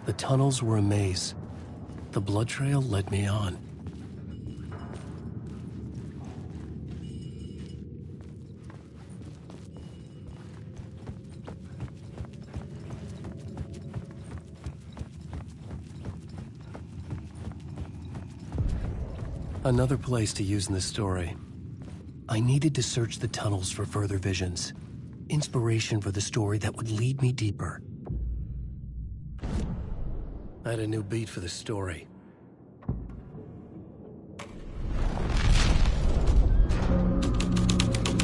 The tunnels were a maze. The blood trail led me on. Another place to use in this story. I needed to search the tunnels for further visions. Inspiration for the story that would lead me deeper. I had a new beat for the story.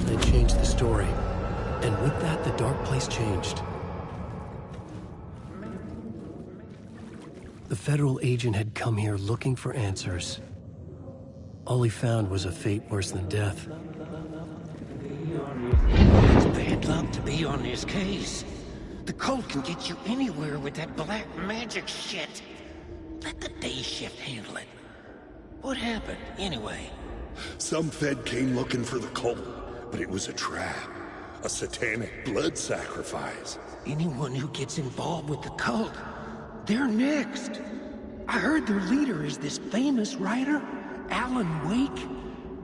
I changed the story, and with that, the dark place changed. The federal agent had come here looking for answers. All he found was a fate worse than death. It's bad luck to be on this case. The cult can get you anywhere with that black magic shit. Let the day shift handle it. What happened, anyway? Some Fed came looking for the cult, but it was a trap. A satanic blood sacrifice. Anyone who gets involved with the cult, they're next. I heard their leader is this famous writer, Alan Wake.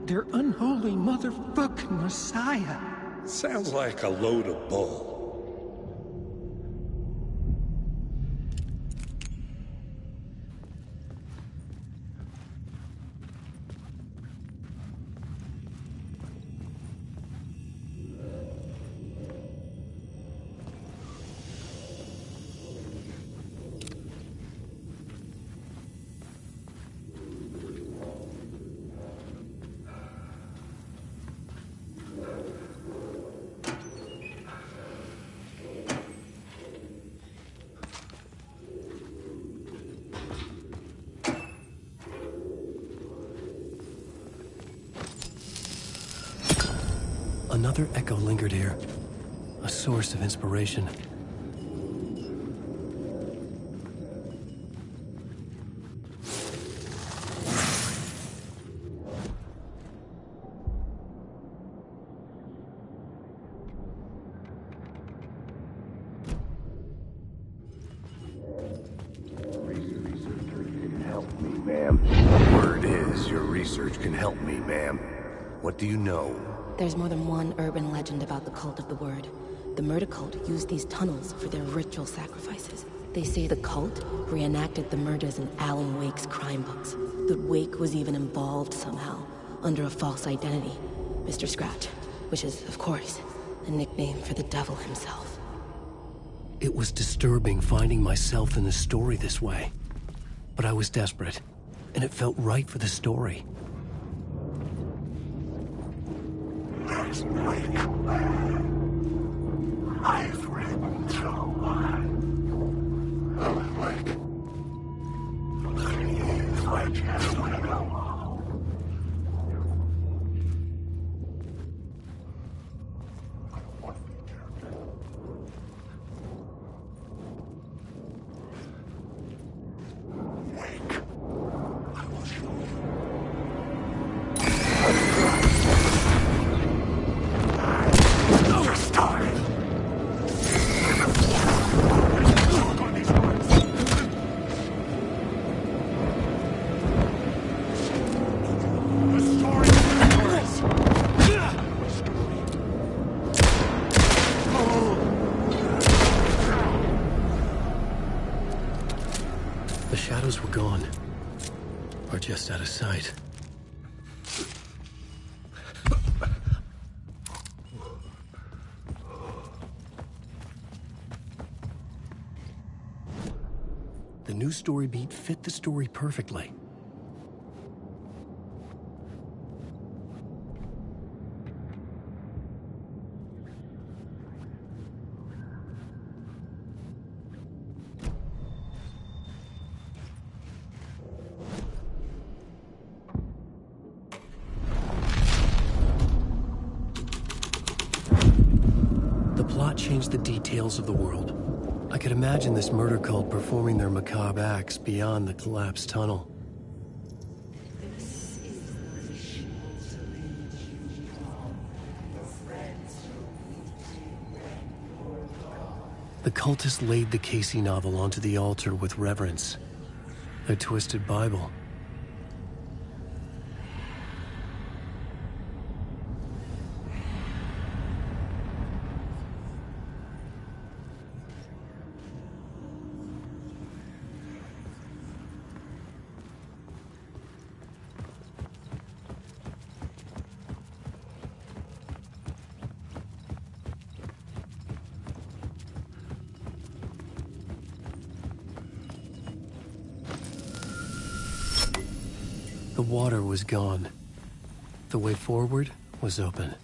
Their unholy motherfucking messiah. Sounds like a load of bull. Another echo lingered here, a source of inspiration. Word is, your research can help me, ma'am. What do you know? There's more than one urban legend about the Cult of the Word. The murder cult used these tunnels for their ritual sacrifices. They say the cult reenacted the murders in Alan Wake's crime books. That Wake was even involved somehow, under a false identity, Mr. Scratch, which is, of course, a nickname for the devil himself. It was disturbing finding myself in the story this way. But I was desperate, and it felt right for the story. There's Wake. I've ridden through Alan Wake. He's my chance to go. The shadows were gone, or just out of sight. The new story beat fit the story perfectly. The plot changed the details of the world. I could imagine this murder cult performing their macabre acts beyond the collapsed tunnel. The cultist laid the Casey novel onto the altar with reverence. A twisted Bible. The water was gone. The way forward was open.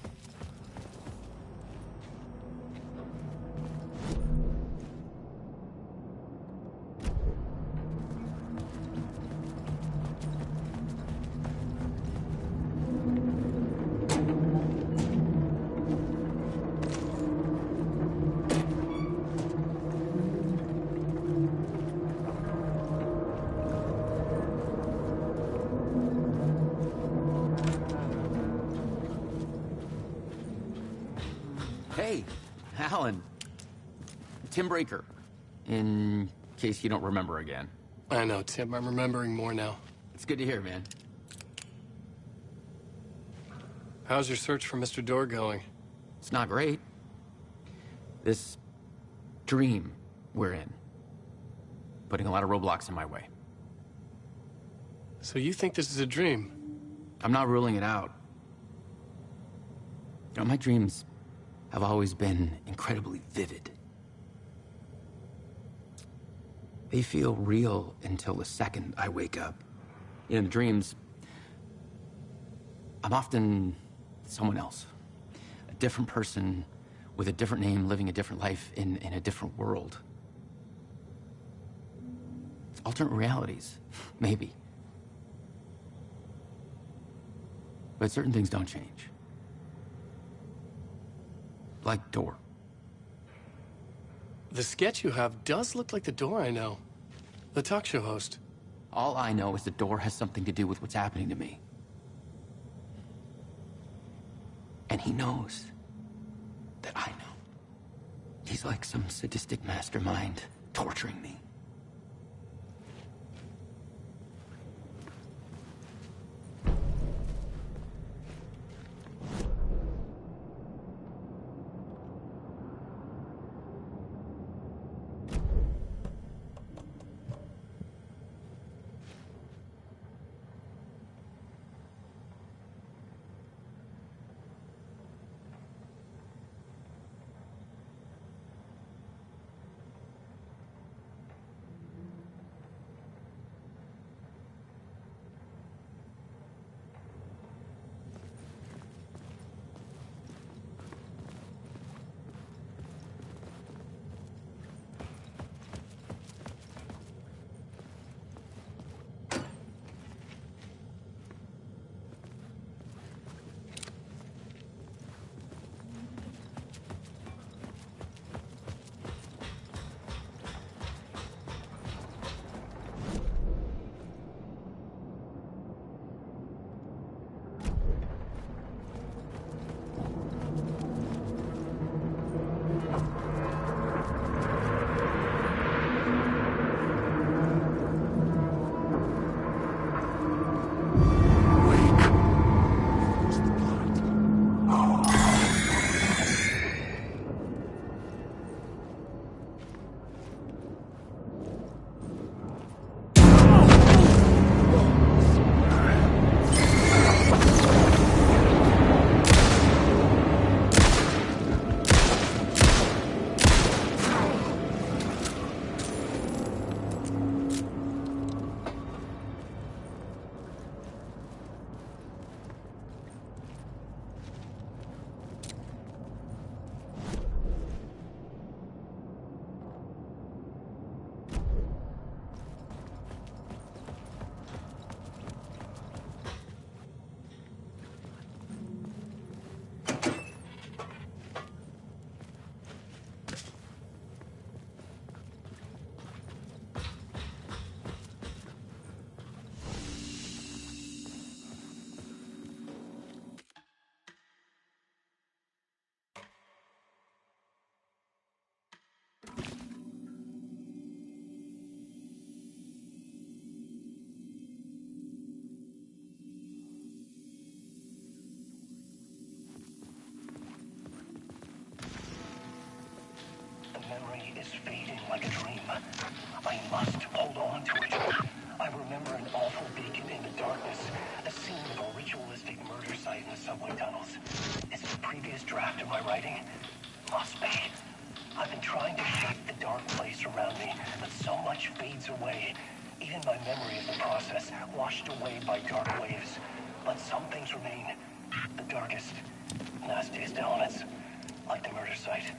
Hey, Alan. Tim Breaker. In case you don't remember again. I know, Tim. I'm remembering more now. It's good to hear, man. How's your search for Mr. Door going? It's not great. This dream we're in. Putting a lot of roadblocks in my way. So you think this is a dream? I'm not ruling it out. You know, my dreams have always been incredibly vivid. They feel real until the second I wake up. In the dreams, I'm often someone else. A different person with a different name, living a different life in a different world. It's alternate realities, maybe. But certain things don't change. Like Door. The sketch you have does look like the Door I know. The talk show host. All I know is the Door has something to do with what's happening to me. And he knows that I know. He's like some sadistic mastermind torturing me. decades away. Even my memory of the process, washed away by dark waves. But some things remain. The darkest, nastiest elements, like the murder site.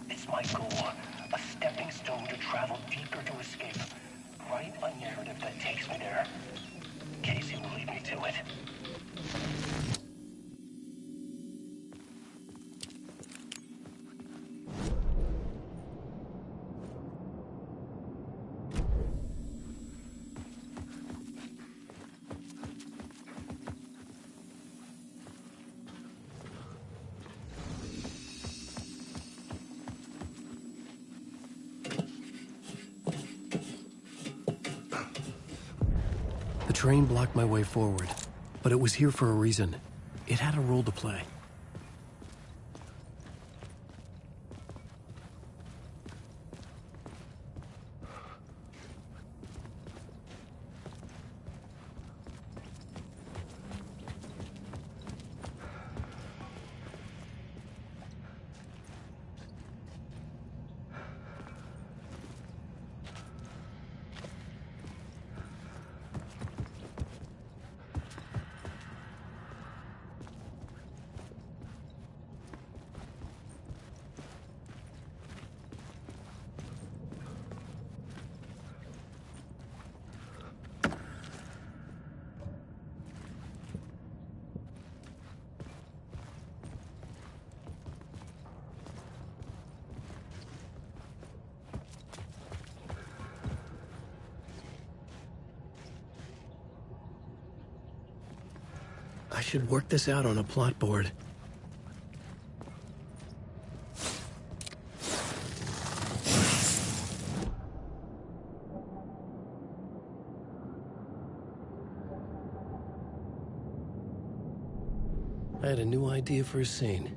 It's my goal, a stepping stone to travel deeper to escape. Write a narrative that takes me there. Casey will lead me to it. The train blocked my way forward, but it was here for a reason. It had a role to play. I should work this out on a plot board. I had a new idea for a scene.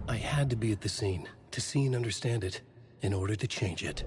I had to be at the scene, to see and understand it, in order to change it.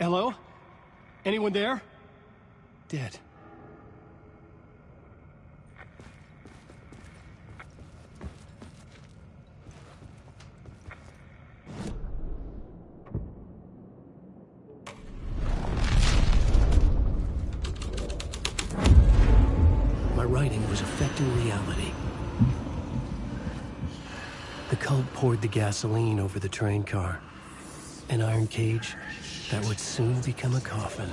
Hello? Anyone there? Dead. My writing was affecting reality. The cult poured the gasoline over the train car. An iron cage that would soon become a coffin.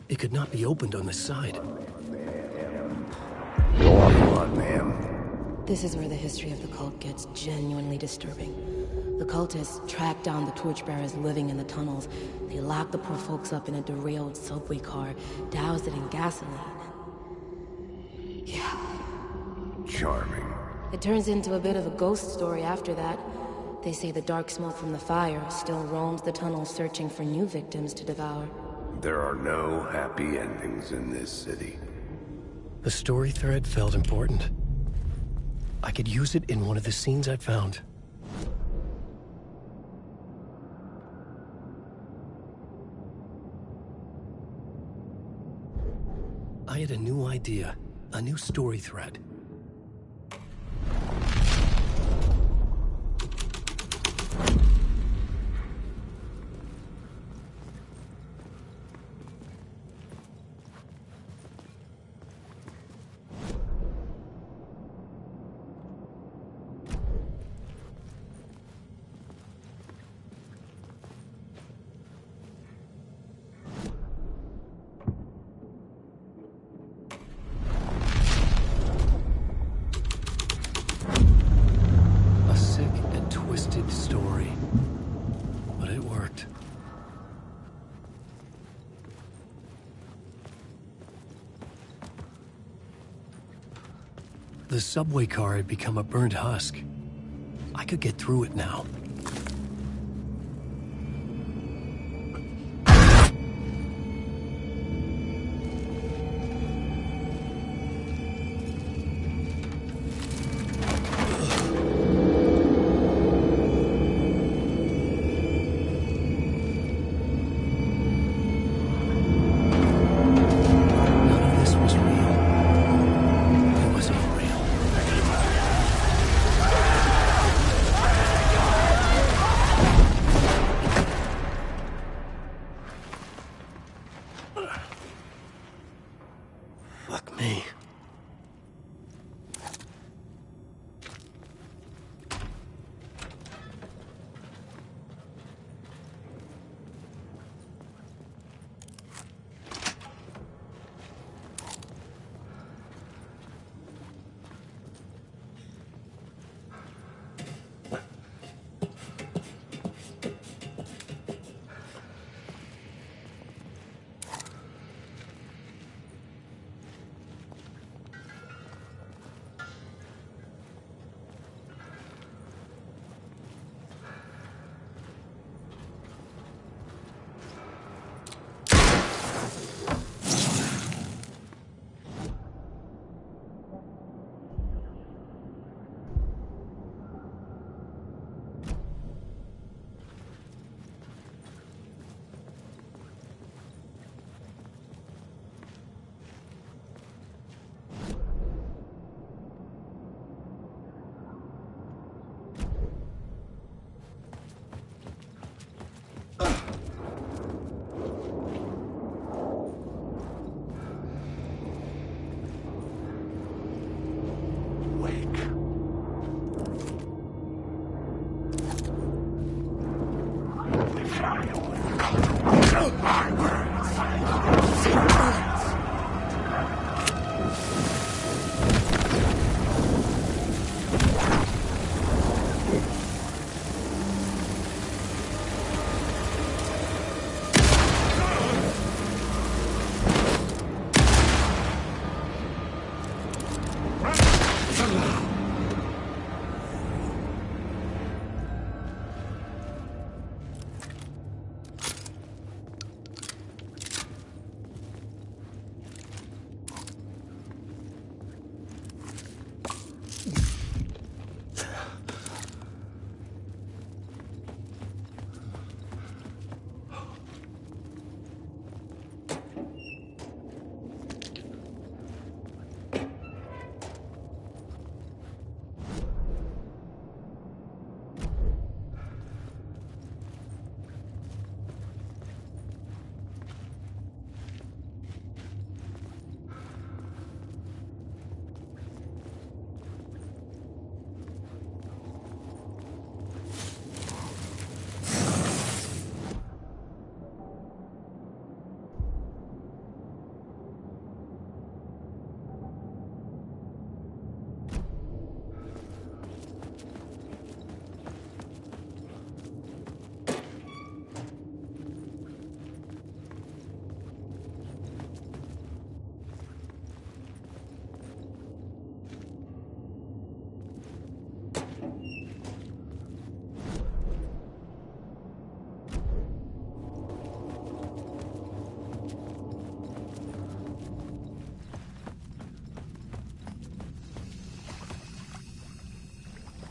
It could not be opened on the side. Go on, ma'am. This is where the history of the cult gets genuinely disturbing. The cultists tracked down the torchbearers living in the tunnels. They locked the poor folks up in a derailed subway car, doused it in gasoline. Yeah. Charming. It turns into a bit of a ghost story after that. They say the dark smoke from the fire still roams the tunnels searching for new victims to devour. There are no happy endings in this city. The story thread felt important. I could use it in one of the scenes I'd found. I had a new idea, a new story thread. A sick and twisted story. But it worked. The subway car had become a burnt husk. I could get through it now. None of this was real. It was all real. Fuck me. Wake. The fire will come. I will find secrets.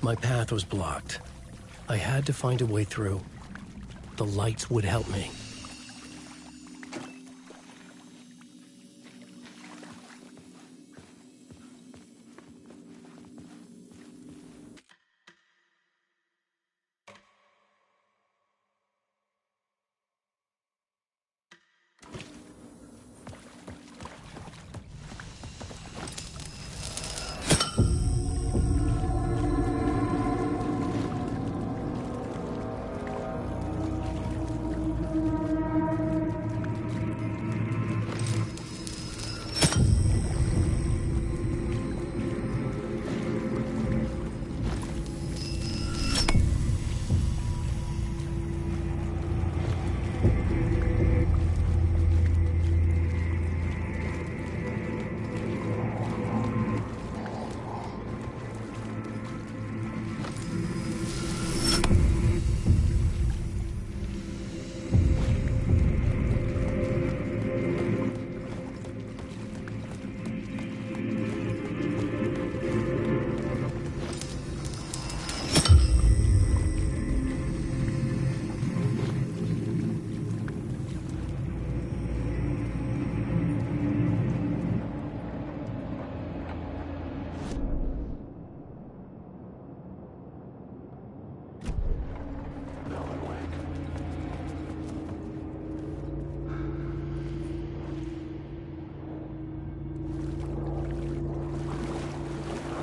My path was blocked. I had to find a way through. The lights would help me.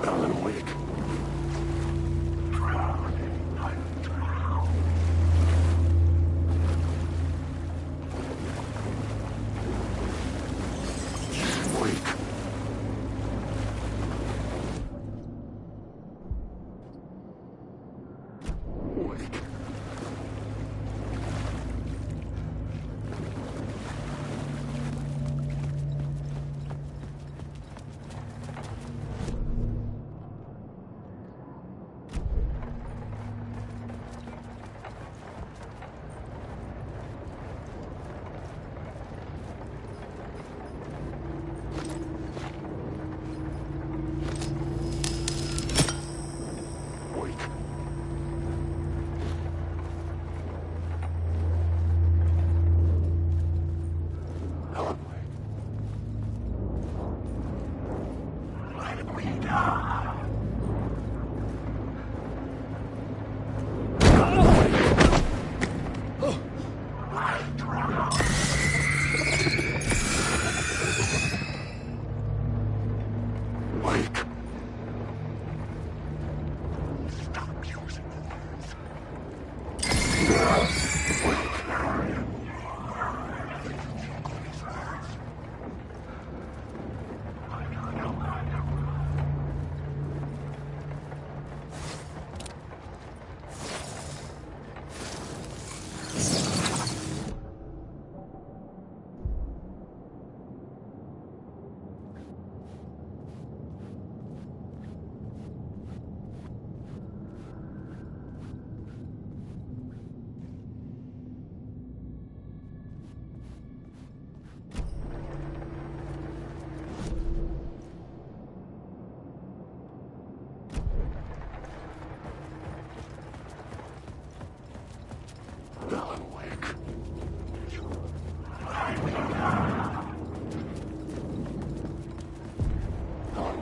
Alan Wake.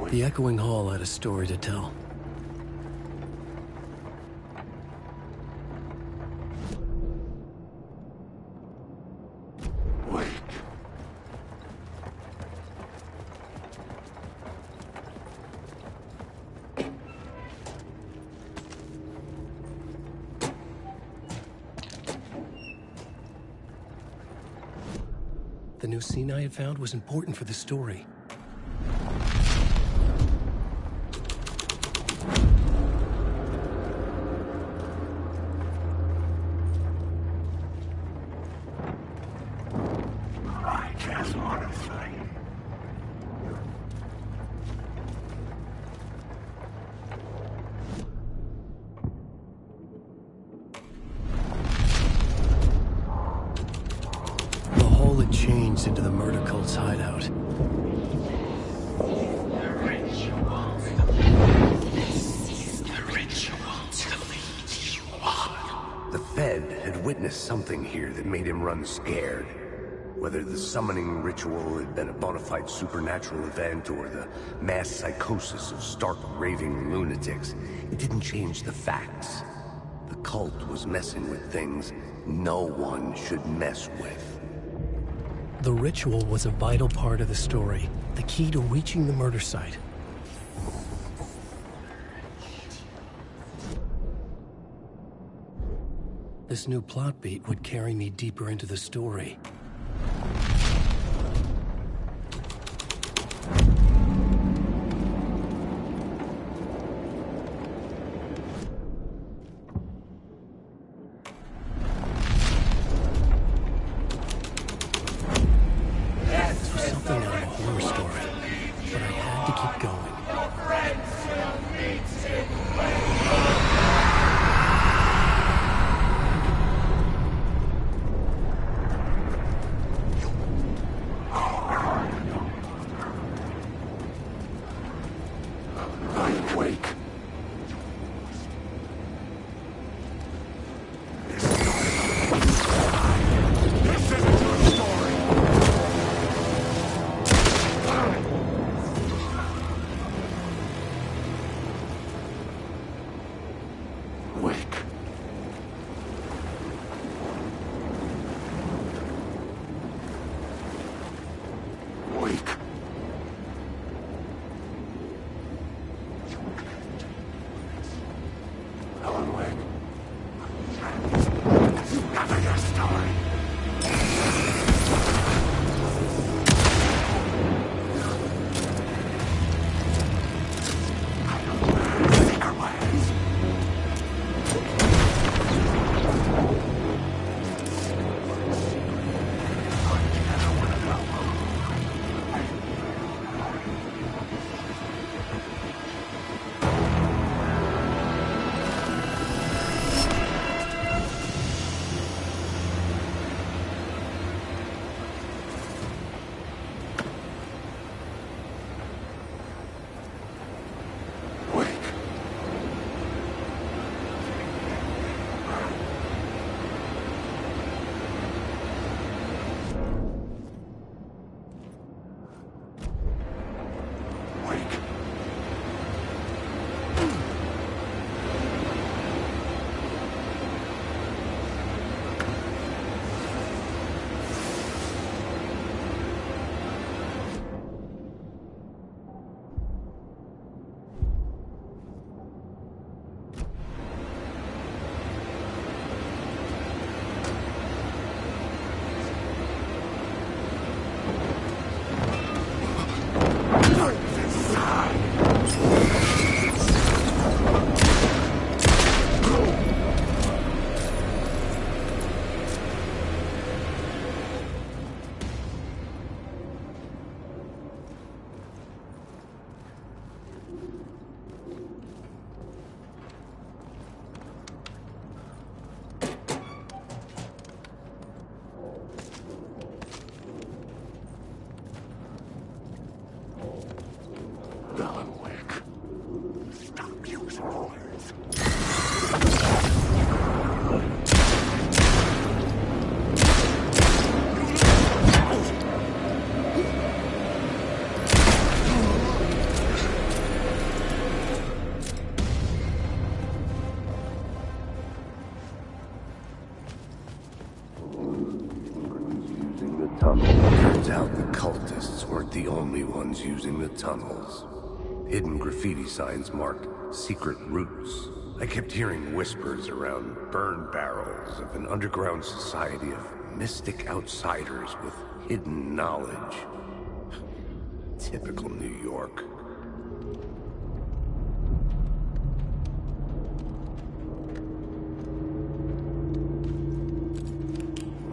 The echoing hall had a story to tell. The new scene I had found was important for the story. Into the murder cult's hideout. The Fed had witnessed something here that made him run scared. Whether the summoning ritual had been a bona fide supernatural event or the mass psychosis of stark raving lunatics, it didn't change the facts. The cult was messing with things no one should mess with. The ritual was a vital part of the story, the key to reaching the murder site. This new plot beat would carry me deeper into the story. weren't the only ones using the tunnels. Hidden graffiti signs marked secret routes. I kept hearing whispers around burn barrels of an underground society of mystic outsiders with hidden knowledge. Typical New York.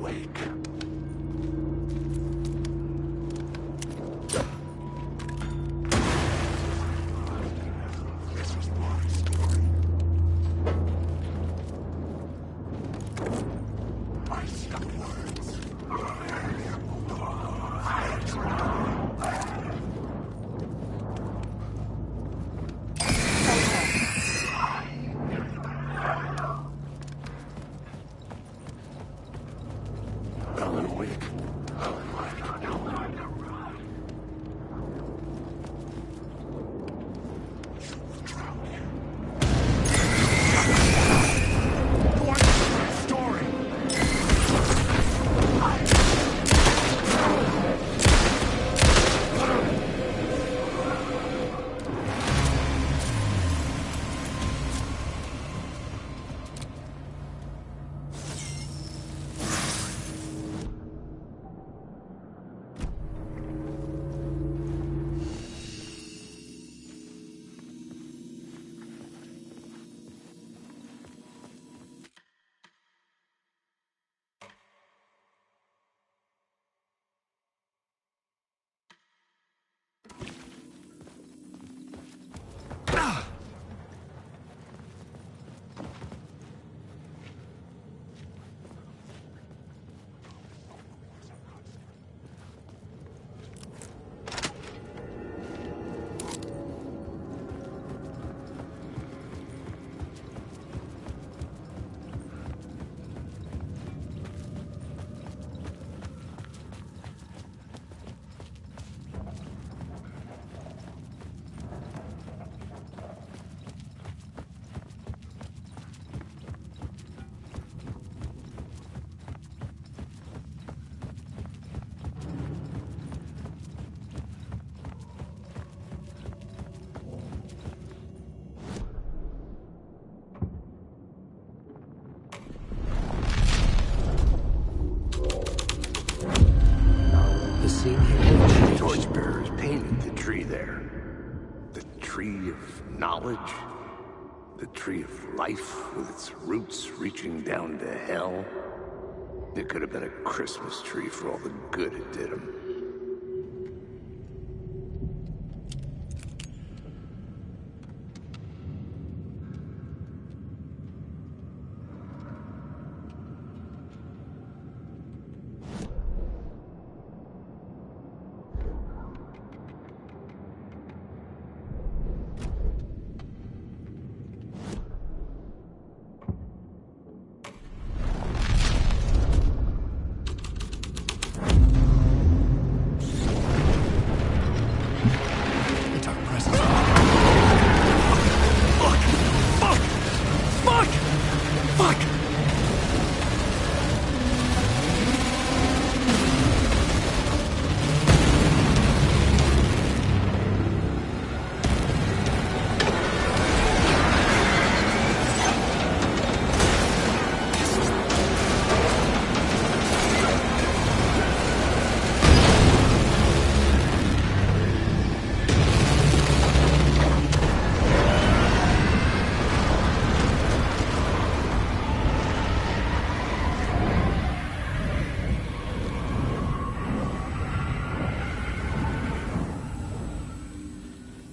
Wake. This was my story. I stuck words. Alan Wake. Torchbearers painted the tree there. The tree of knowledge. The tree of life with its roots reaching down to hell. It could have been a Christmas tree for all the good it did him.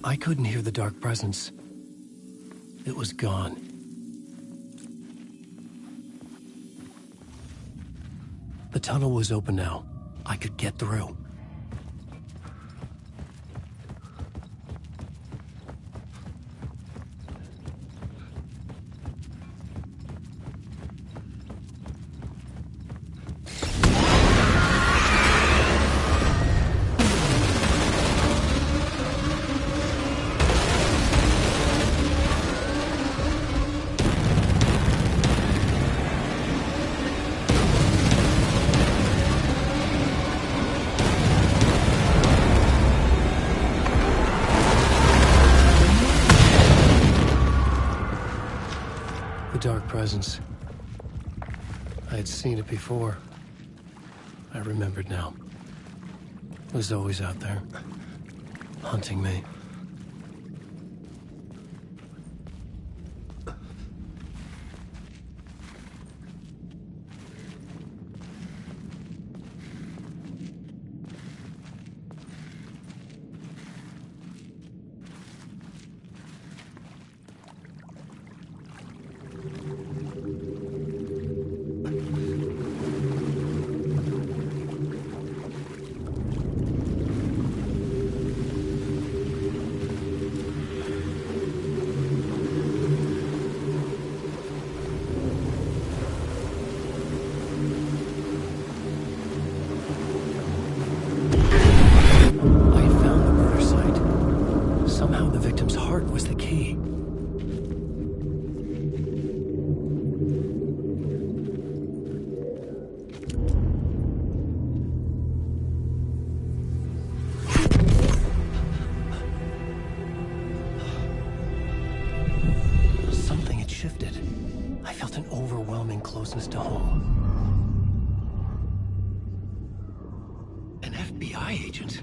I couldn't hear the dark presence. It was gone. The tunnel was open now. I could get through. presence. I had seen it before. I remembered now. It was always out there, hunting me. Closeness to home. An FBI agent?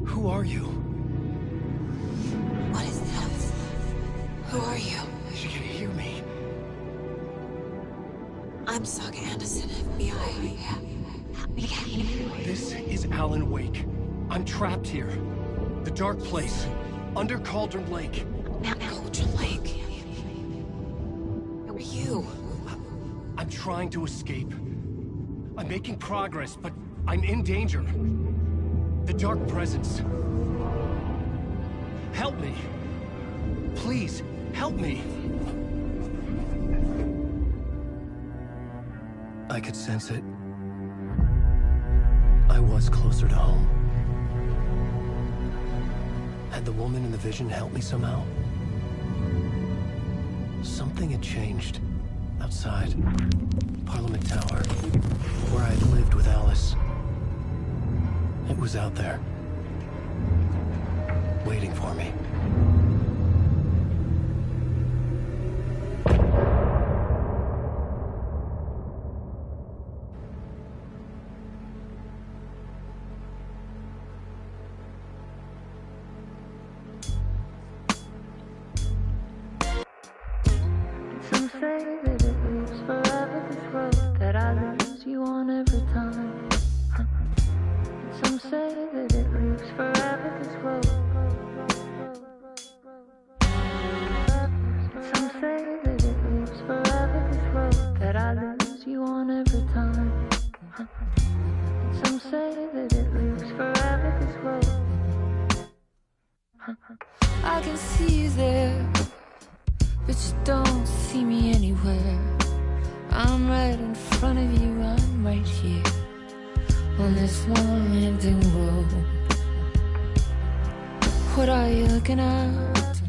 Who are you? What is this? Who are you? She can hear me. I'm Saga Anderson, FBI. This is Alan Wake. I'm trapped here. The dark place. Under Cauldron Lake. Cauldron Lake? Who are you? I'm trying to escape. I'm making progress, but I'm in danger. The Dark Presence. Help me. Please, help me. I could sense it. I was closer to home. Had the woman in the vision helped me somehow? Something had changed. Outside. Parliament Tower. Where I'd lived with Alice. It was out there. Waiting for me. Some say that it lives forever, this road that I lose you on every time. Some say that it lives forever, this road. Some say that it lives forever, this road that I lose you on every time. Some say that it lives forever, this road. I can see you there, but you don't see me anywhere. I'm right in front of you, I'm right here on this winding road. What are you looking at?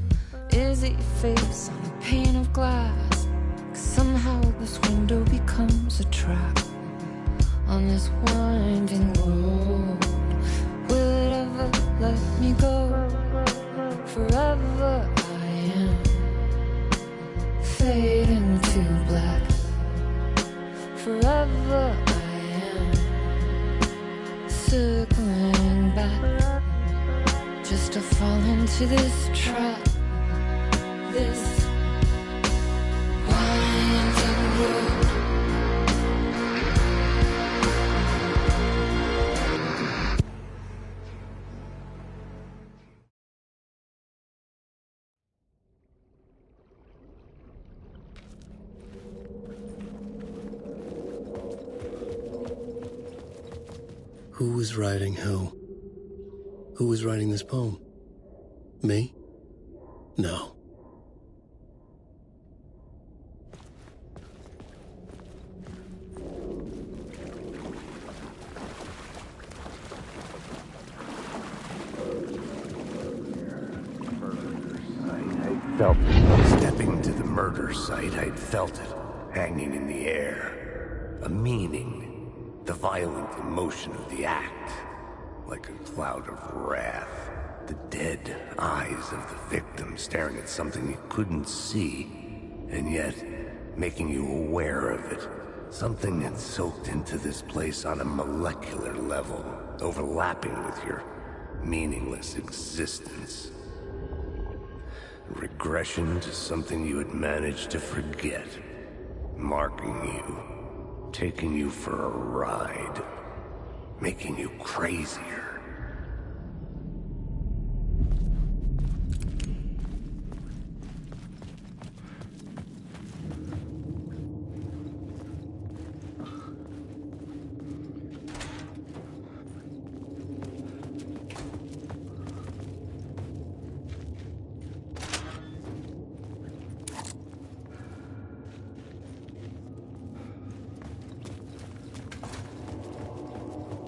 Is it your face on a pane of glass? 'Cause somehow this window becomes a trap on this winding road. Will it ever let me go? Forever I am fading to black. Forever I am circling back, just to fall into this trap, this winding road. Who was writing who? Who was writing this poem? Me? No. Stepping to the murder site, I'd felt it, hanging in the air. A meaning, the violent emotion of the act, like a cloud of wrath. The dead eyes of the victim staring at something it couldn't see, and yet making you aware of it. Something had soaked into this place on a molecular level, overlapping with your meaningless existence. Regression to something you had managed to forget. Marking you, taking you for a ride, making you crazier.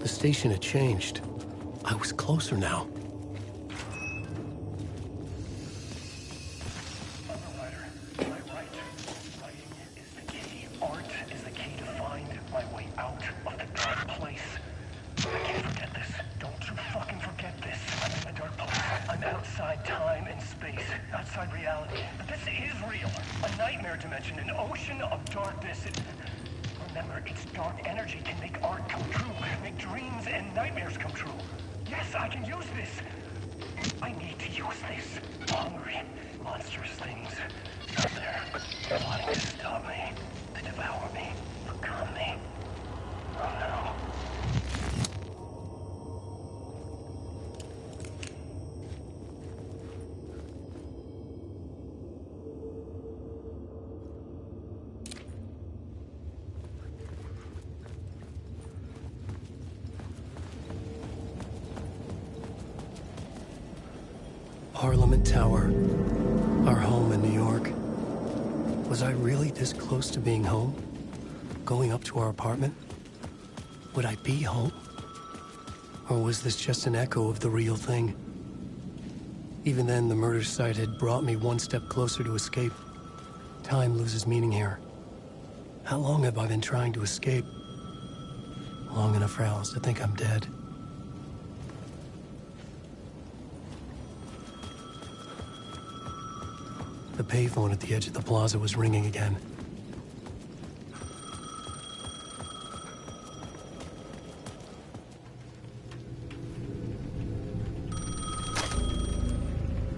The station had changed. I was closer now. Writer, am I right? Writing is the key. Art is the key to find my way out of the dark place. I can't forget this. Don't you fucking forget this. I'm in the dark place. I'm outside time and space. Outside reality. But this is real. A nightmare dimension. An ocean of darkness. Remember, its dark energy can make art come true. Make dreams and nightmares come true. Yes, I can use this. I need to use this. Hungry, monstrous things out there wanting to stop me, to devour me, become me. Oh no. Parliament Tower. Our home in New York. Was I really this close to being home? Going up to our apartment? Would I be home? Or was this just an echo of the real thing? Even then, the murder site had brought me one step closer to escape. Time loses meaning here. How long have I been trying to escape? Long enough for Alice to think I'm dead. The payphone at the edge of the plaza was ringing again.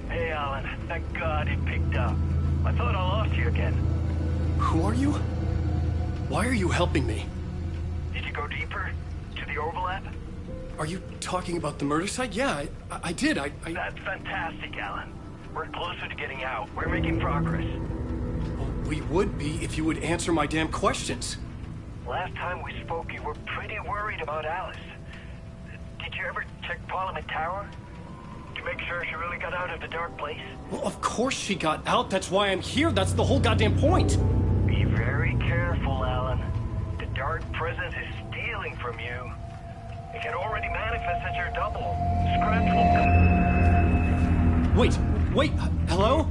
Hey, Alan. Thank God it picked up. I thought I lost you again. Who are you? Why are you helping me? Did you go deeper? To the overlap? Are you talking about the murder site? Yeah, I did. That's fantastic, Alan. We're closer to getting out. We're making progress. Well, we would be if you would answer my damn questions. Last time we spoke, you were pretty worried about Alice. Did you ever check Parliament Tower? To make sure she really got out of the dark place? Well, of course she got out. That's why I'm here. That's the whole goddamn point. Be very careful, Alan. The dark presence is stealing from you. It can already manifest as your double. Scratch will come. Wait, hello?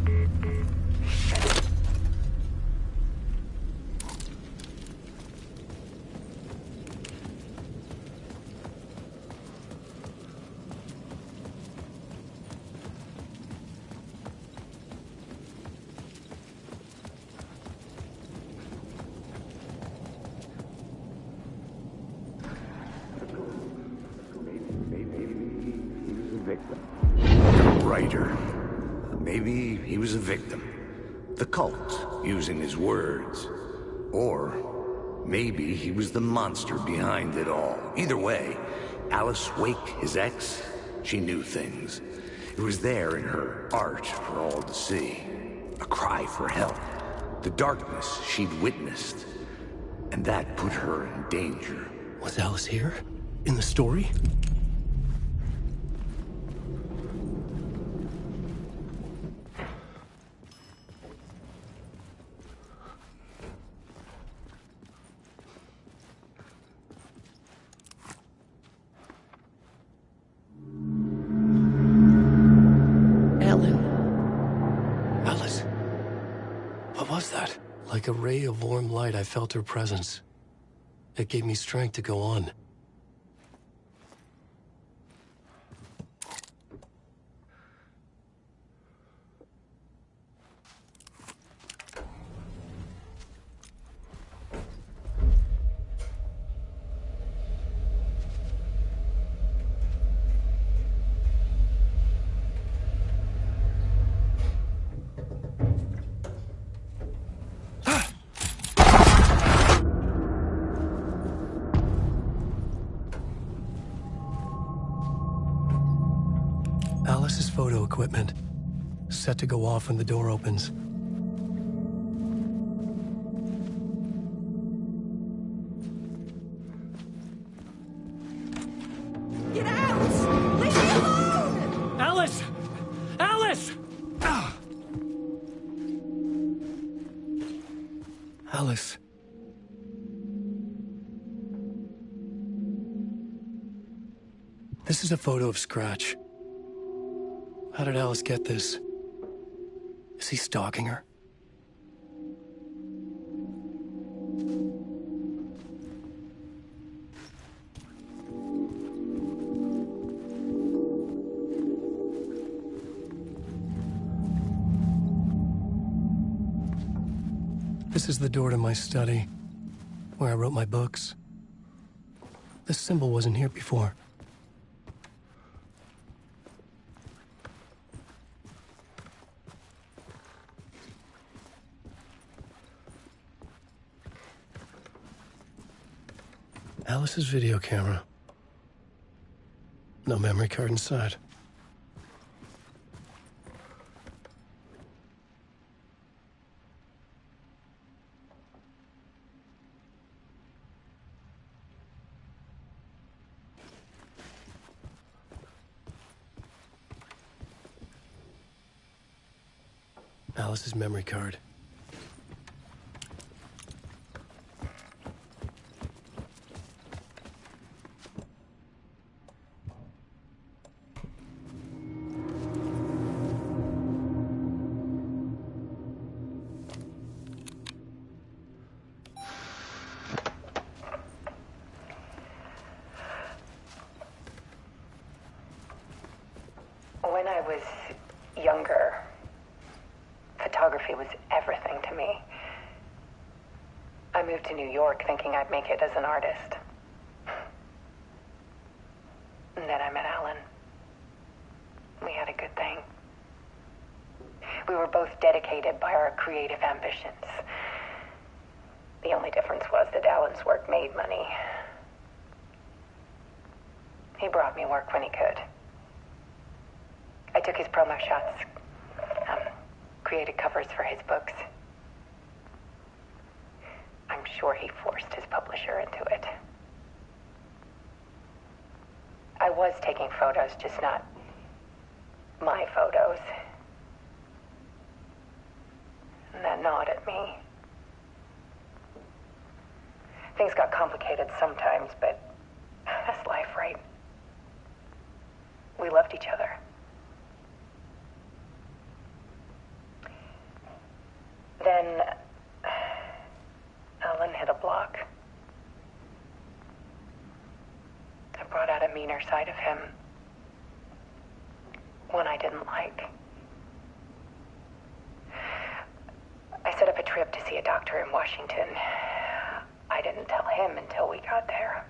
Maybe he was a victim. The cult, using his words. Or maybe he was the monster behind it all. Either way, Alice Wake, his ex, she knew things. It was there in her art for all to see. A cry for help. The darkness she'd witnessed. And that put her in danger. Was Alice here? In the story? Like a ray of warm light, I felt her presence. It gave me strength to go on. Alice's photo equipment, set to go off when the door opens. Get out! Leave me alone! Alice! Alice! Ah. Alice. This is a photo of Scratch. How did Alice get this? Is he stalking her? This is the door to my study, where I wrote my books. This symbol wasn't here before. Alice's video camera. No memory card inside. Alice's memory card. When I was younger, photography was everything to me. I moved to New York thinking I'd make it as an artist. And then I met Alan. We had a good thing. We were both dedicated by our creative ambitions. The only difference was that Alan's work made money. He brought me work when he could. I took his promo shots, created covers for his books. I'm sure he forced his publisher into it. I was taking photos, just not my photos. And that gnawed at me. Things got complicated sometimes, but that's life, right? We loved each other. Then Alan hit a block. I brought out a meaner side of him. One I didn't like. I set up a trip to see a doctor in Washington. I didn't tell him until we got there.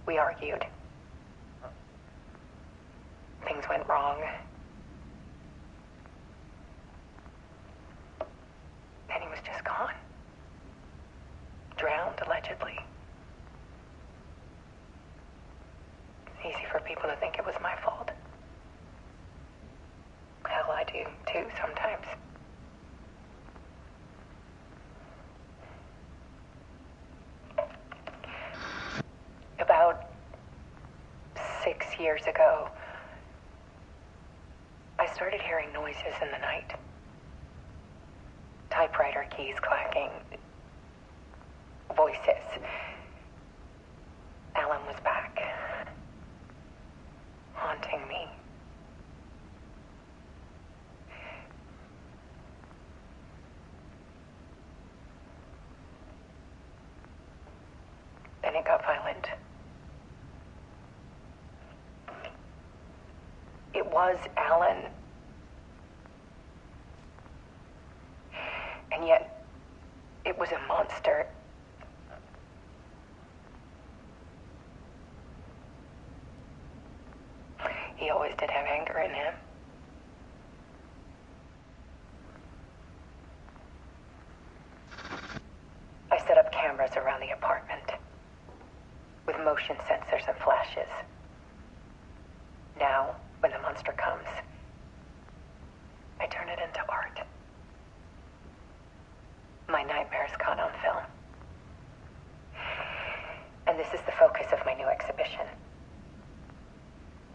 We argued. Things went wrong. And he was just gone. Drowned, allegedly. It's easy for people to think it was my fault. Hell, I do, too, sometimes. About 6 years ago, I started hearing noises in the night. Typewriter keys clacking. Voices. Alan was back. Haunting me. Then it got violent. It was Alan. And yet, it was a monster. He always did have anger in him. I set up cameras around the apartment with motion sensors and flashes. Now, when the monster comes, I turn it into art. My nightmares caught on film. And this is the focus of my new exhibition.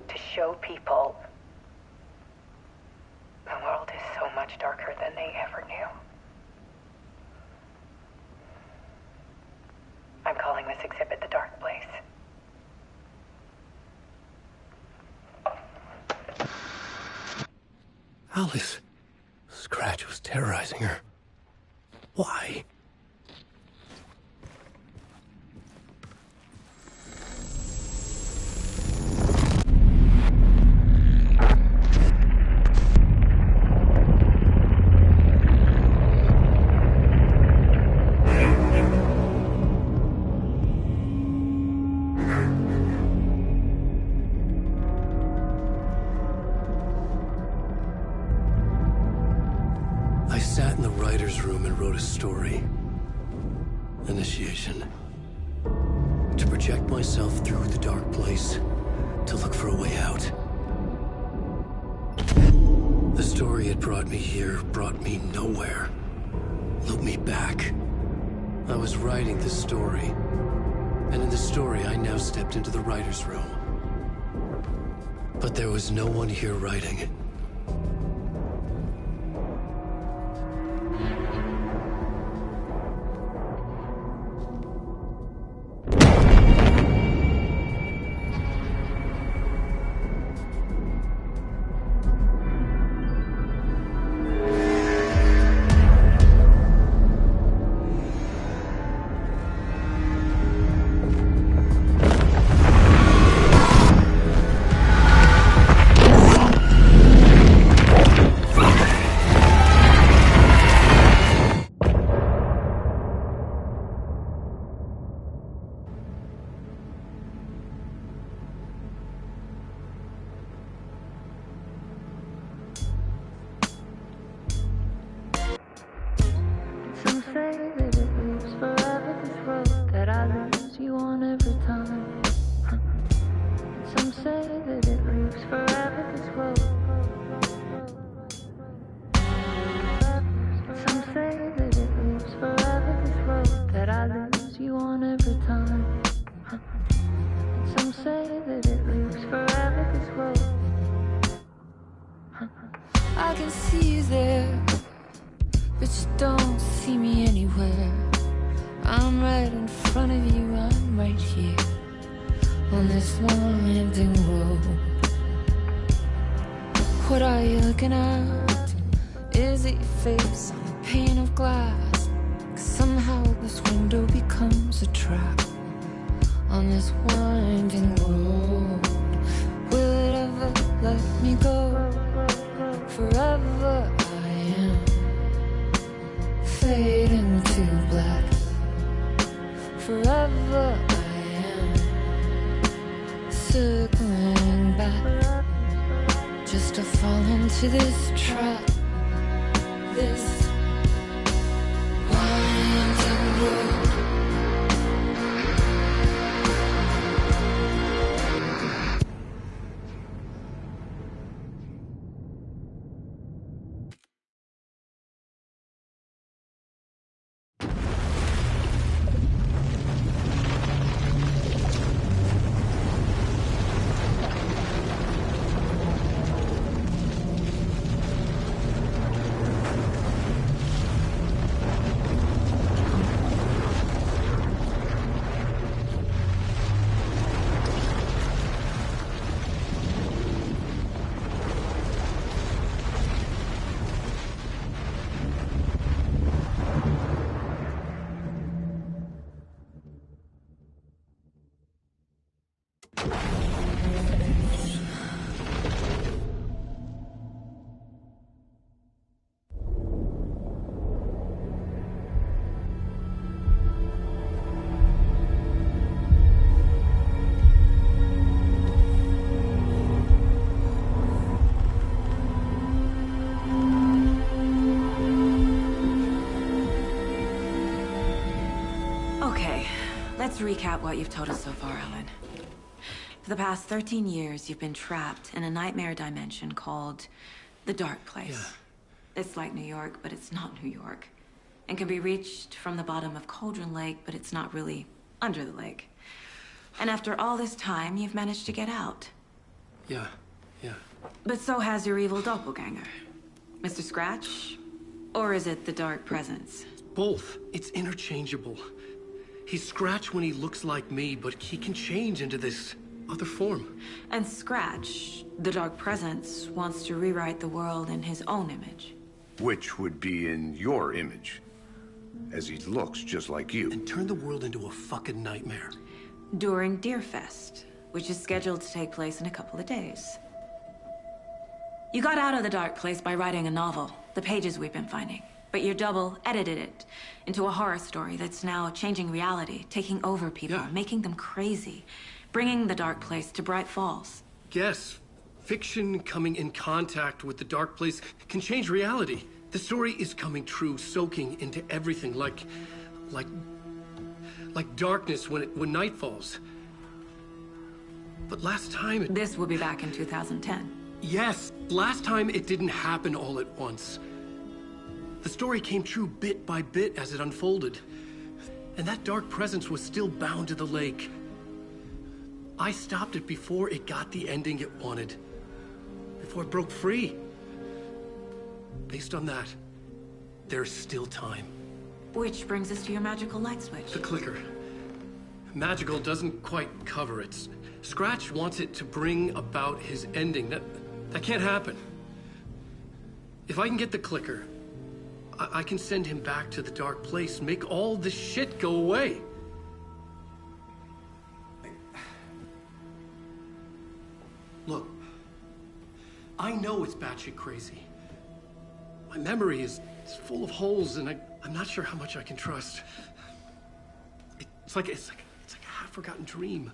To show people the world is so much darker than they ever knew. I'm calling this exhibit The Dark Place. Alice. Scratch was terrorizing her. Why? I sat in the writer's room and wrote a story. Initiation. To project myself through the dark place, to look for a way out. The story had brought me here, brought me nowhere. Looped me back. I was writing the story. And in the story, I now stepped into the writer's room. But there was no one here writing it. Some say that it lives forever, this road that I lose you on every time. Some say that it lives forever, this road. Some say that it lives forever, this road that I lose you on every time. Some say that it lives forever, this road. I can see you there, but you don't see me anywhere. I'm right in front of you, I'm right here on this winding road. What are you looking at? Is it your face on a pane of glass? 'Cause somehow this window becomes a trap on this winding road. Will it ever let me go? Forever I am fading to black. Forever I am circling back, just to fall into this trap, this winding road. Let's recap what you've told us so far, Alan. For the past 13 years, you've been trapped in a nightmare dimension called the Dark Place. Yeah. It's like New York, but it's not New York. And can be reached from the bottom of Cauldron Lake, but it's not really under the lake. And after all this time, you've managed to get out. Yeah. But so has your evil doppelganger. Mr. Scratch? Or is it the Dark Presence? Both. It's interchangeable. He's Scratch when he looks like me, but he can change into this other form. And Scratch, the Dark Presence, wants to rewrite the world in his own image. Which would be in your image, as he looks just like you. And turn the world into a fucking nightmare. During Deerfest, which is scheduled to take place in a couple of days. You got out of the Dark Place by writing a novel, the pages we've been finding. But your double edited it into a horror story that's now changing reality, taking over people, making them crazy, bringing the Dark Place to Bright Falls. Yes, fiction coming in contact with the Dark Place can change reality. The story is coming true, soaking into everything, like darkness when night falls. But last time This will be back in 2010. Yes, last time it didn't happen all at once. The story came true bit by bit as it unfolded. And that Dark Presence was still bound to the lake. I stopped it before it got the ending it wanted. Before it broke free. Based on that, there's still time. Which brings us to your magical light switch. The clicker. Magical doesn't quite cover it. Scratch wants it to bring about his ending. That can't happen. If I can get the clicker, I can send him back to the Dark Place, make all this shit go away. Look, I know it's batshit crazy. My memory is full of holes, and I'm not sure how much I can trust. It's like a half-forgotten dream.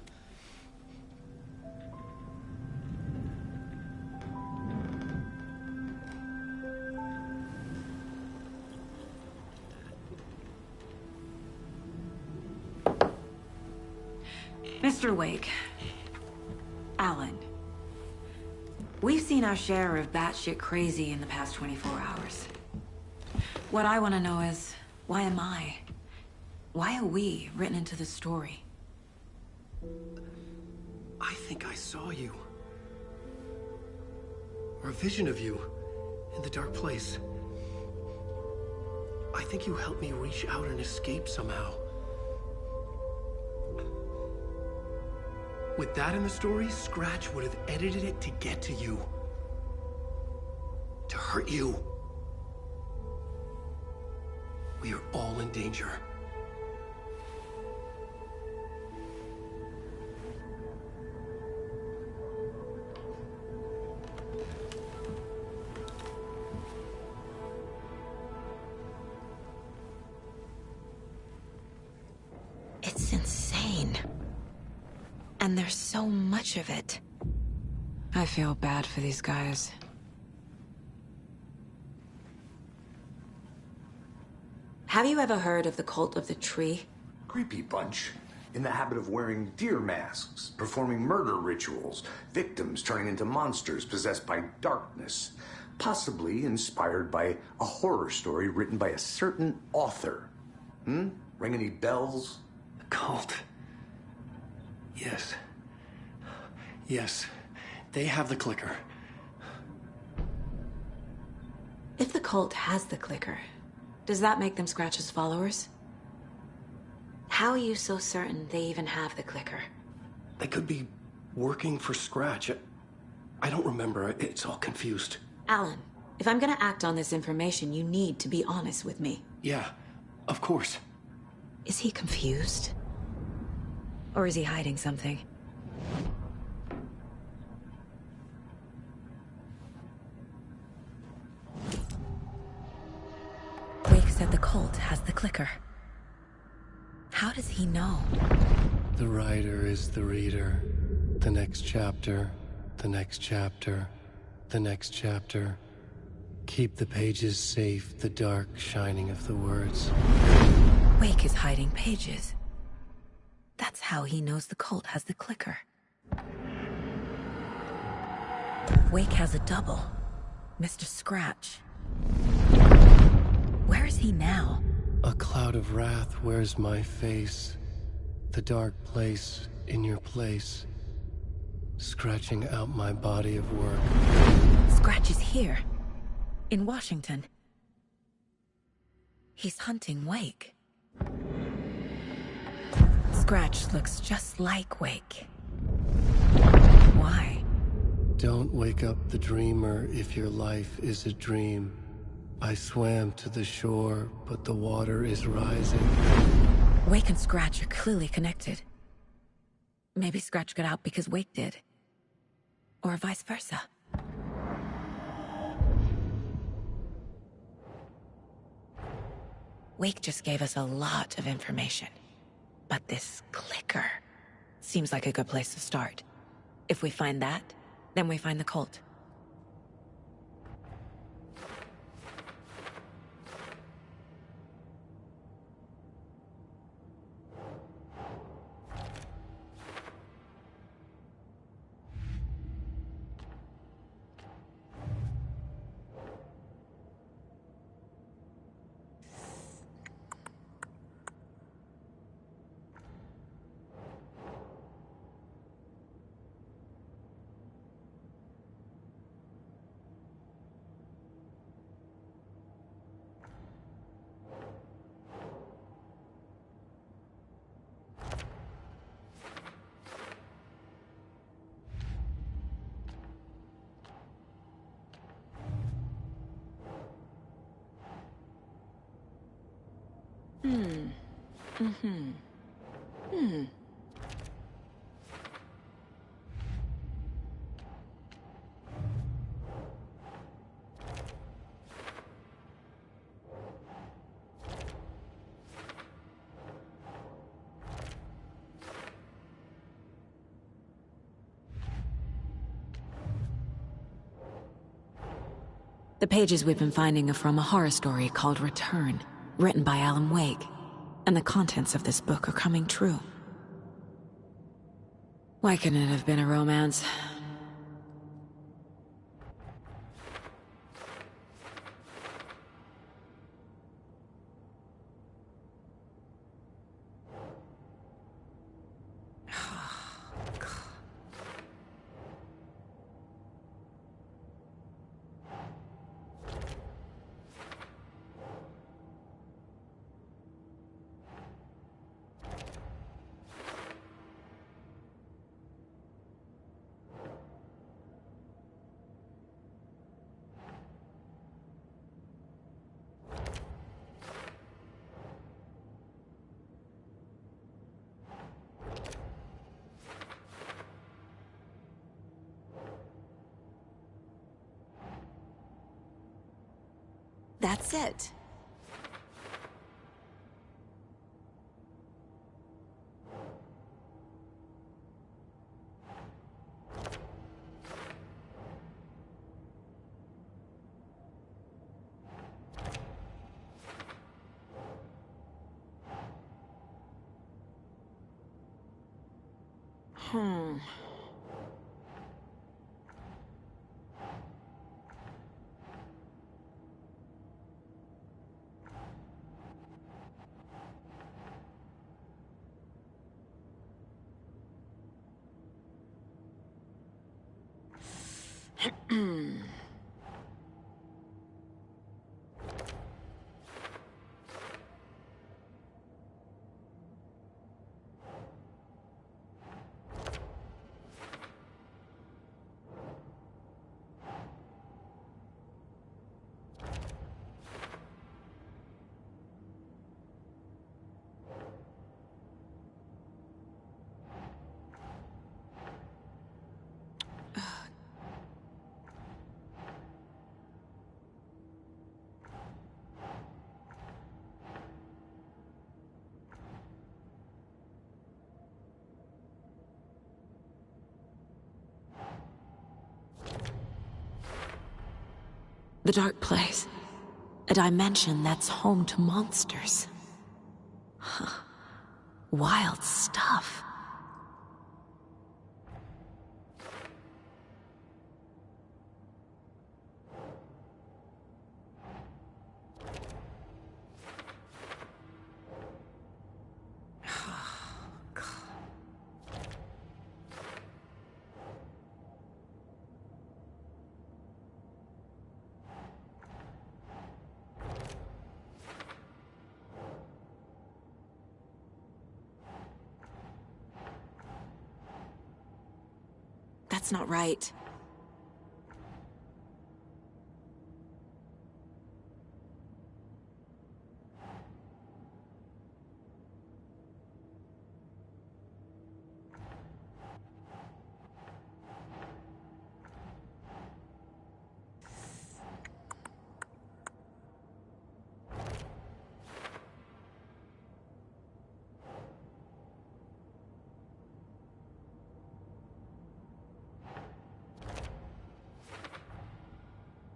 Mr. Wake, Alan, we've seen our share of batshit crazy in the past 24 hours. What I want to know is, why am I? Why are we written into the story? I think I saw you. Or a vision of you in the Dark Place. I think you helped me reach out and escape somehow. With that in the story, Scratch would have edited it to get to you. To hurt you. We are all in danger. It's insane. And there's so much of it. I feel bad for these guys. Have you ever heard of the Cult of the Tree? Creepy bunch. In the habit of wearing deer masks, performing murder rituals, victims turning into monsters possessed by darkness. Possibly inspired by a horror story written by a certain author. Ring any bells? The cult. Yes. Yes. They have the clicker. If the cult has the clicker, does that make them Scratch's followers? How are you so certain they even have the clicker? They could be working for Scratch. I don't remember. It's all confused. Alan, if I'm gonna act on this information, you need to be honest with me. Yeah, of course. Is he confused? Or is he hiding something? Wake said the cult has the clicker. How does he know? The writer is the reader. The next chapter, the next chapter, the next chapter. Keep the pages safe, the dark shining of the words. Wake is hiding pages. That's how he knows the cult has the clicker. Wake has a double. Mr. Scratch. Where is he now? A cloud of wrath wears my face. The dark place in your place. Scratching out my body of work. Scratch is here. In Washington. He's hunting Wake. Scratch looks just like Wake. Why? Don't wake up the dreamer if your life is a dream. I swam to the shore, but the water is rising. Wake and Scratch are clearly connected. Maybe Scratch got out because Wake did. Or vice versa. Wake just gave us a lot of information. But this clicker seems like a good place to start. If we find that, then we find the cult. The pages we've been finding are from a horror story called Return, written by Alan Wake, and the contents of this book are coming true. Why couldn't it have been a romance? That's it. The Dark Place. A dimension that's home to monsters. Huh. Wild stuff. That's not right.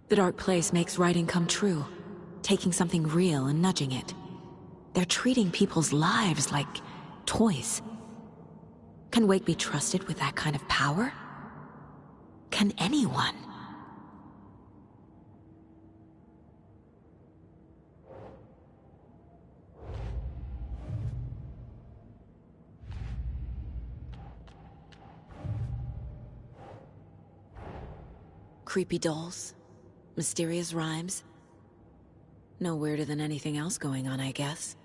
The Dark Place makes writing come true, taking something real and nudging it. They're treating people's lives like toys. Can Wake be trusted with that kind of power? Can anyone? Creepy dolls? Mysterious rhymes? No weirder than anything else going on, I guess.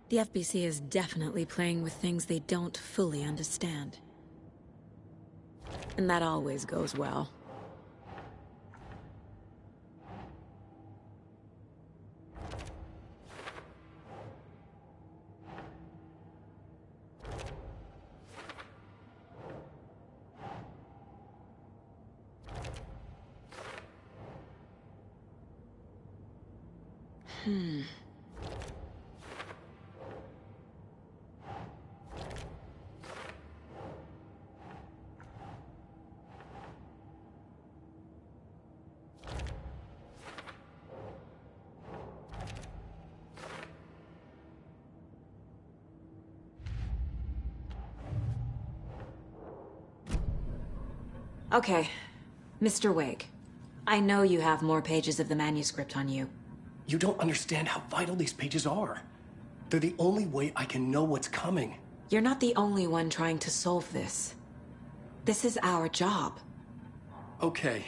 The FBC is definitely playing with things they don't fully understand. And that always goes well. Okay, Mr. Wake. I know you have more pages of the manuscript on you. You don't understand how vital these pages are. They're the only way I can know what's coming. You're not the only one trying to solve this. This is our job. Okay.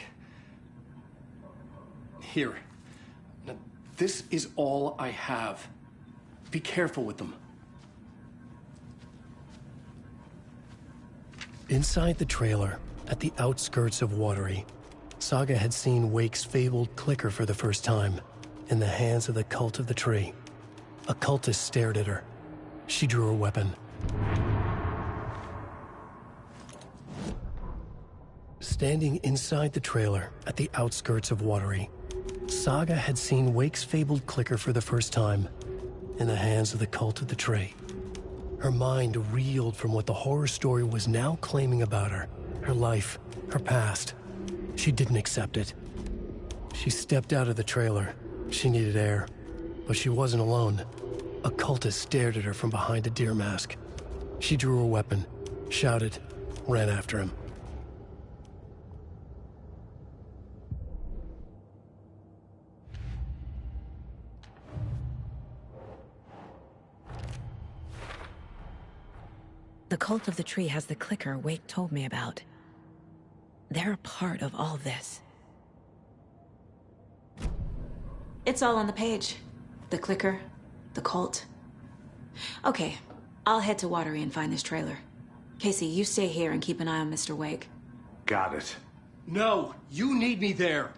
Here. Now, this is all I have. Be careful with them. Inside the trailer, at the outskirts of Watery, Saga had seen Wake's fabled clicker for the first time, in the hands of the Cult of the Tree. A cultist stared at her. She drew her weapon. Standing inside the trailer, at the outskirts of Watery, Saga had seen Wake's fabled clicker for the first time, in the hands of the Cult of the Tree. Her mind reeled from what the horror story was now claiming about her. Her life, her past. She didn't accept it. She stepped out of the trailer. She needed air. But she wasn't alone. A cultist stared at her from behind a deer mask. She drew her weapon, shouted, ran after him. The Cult of the Tree has the clicker Wake told me about. They're a part of all this. It's all on the page. The clicker, the cult. Okay, I'll head to Watery and find this trailer. Casey, you stay here and keep an eye on Mr. Wake. Got it. No, you need me there.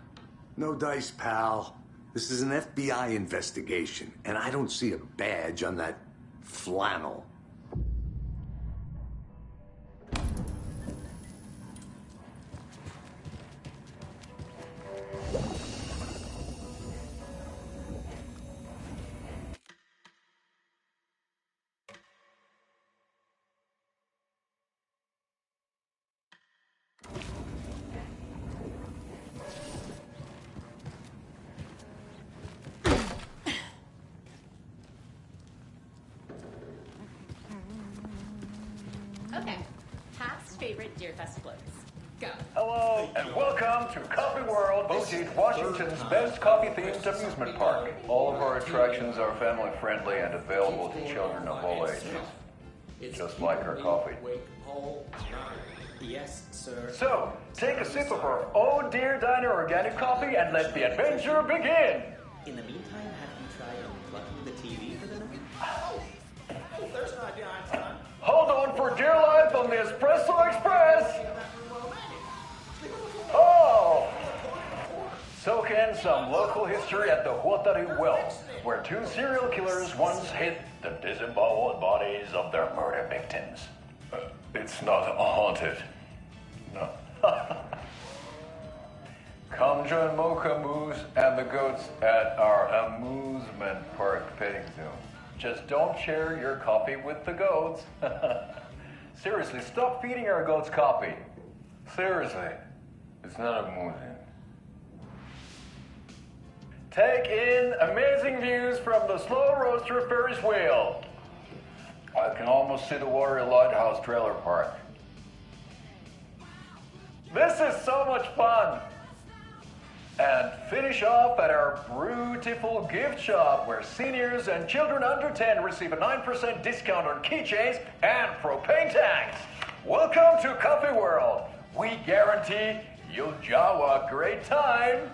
No dice, pal. This is an FBI investigation, and I don't see a badge on that flannel. favorite Deerfest floats. Go. Hello, and welcome to Coffee World, Boutique, Washington's best coffee-themed amusement park. All of our attractions are family-friendly and available to children of all ages. Just like our coffee. Yes, sir. So, take a sip of our Oh Dear Diner organic coffee and let the adventure begin! In the meantime, have you tried unplugging the TV for the night? Oh, there's not time. Hold on for dear life on the Espresso Express! Oh! Soak in some local history at the Huatari Well, where two serial killers once hid the disemboweled bodies of their murder victims. It's not haunted. No. Come join Mocha Moose and the goats at our amusement park petting zoo. Just don't share your coffee with the goats. Seriously, stop feeding our goats coffee. Seriously, it's not amusing. Take in amazing views from the Slow Roaster Ferris wheel. I can almost see the Watery Lighthouse trailer park. This is so much fun! And finish off at our beautiful gift shop where seniors and children under 10 receive a 9% discount on keychains and propane tanks. Welcome to Coffee World. We guarantee you'll jaw a great time.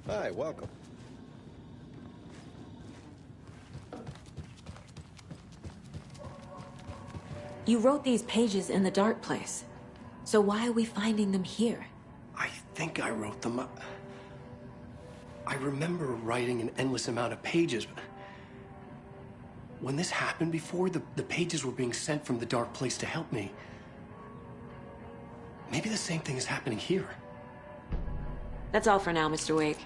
Hi, welcome. You wrote these pages in the dark place. So why are we finding them here? I think I wrote them. I remember writing an endless amount of pages, but when this happened before, the pages were being sent from the dark place to help me. Maybe the same thing is happening here. That's all for now, Mr. Wake.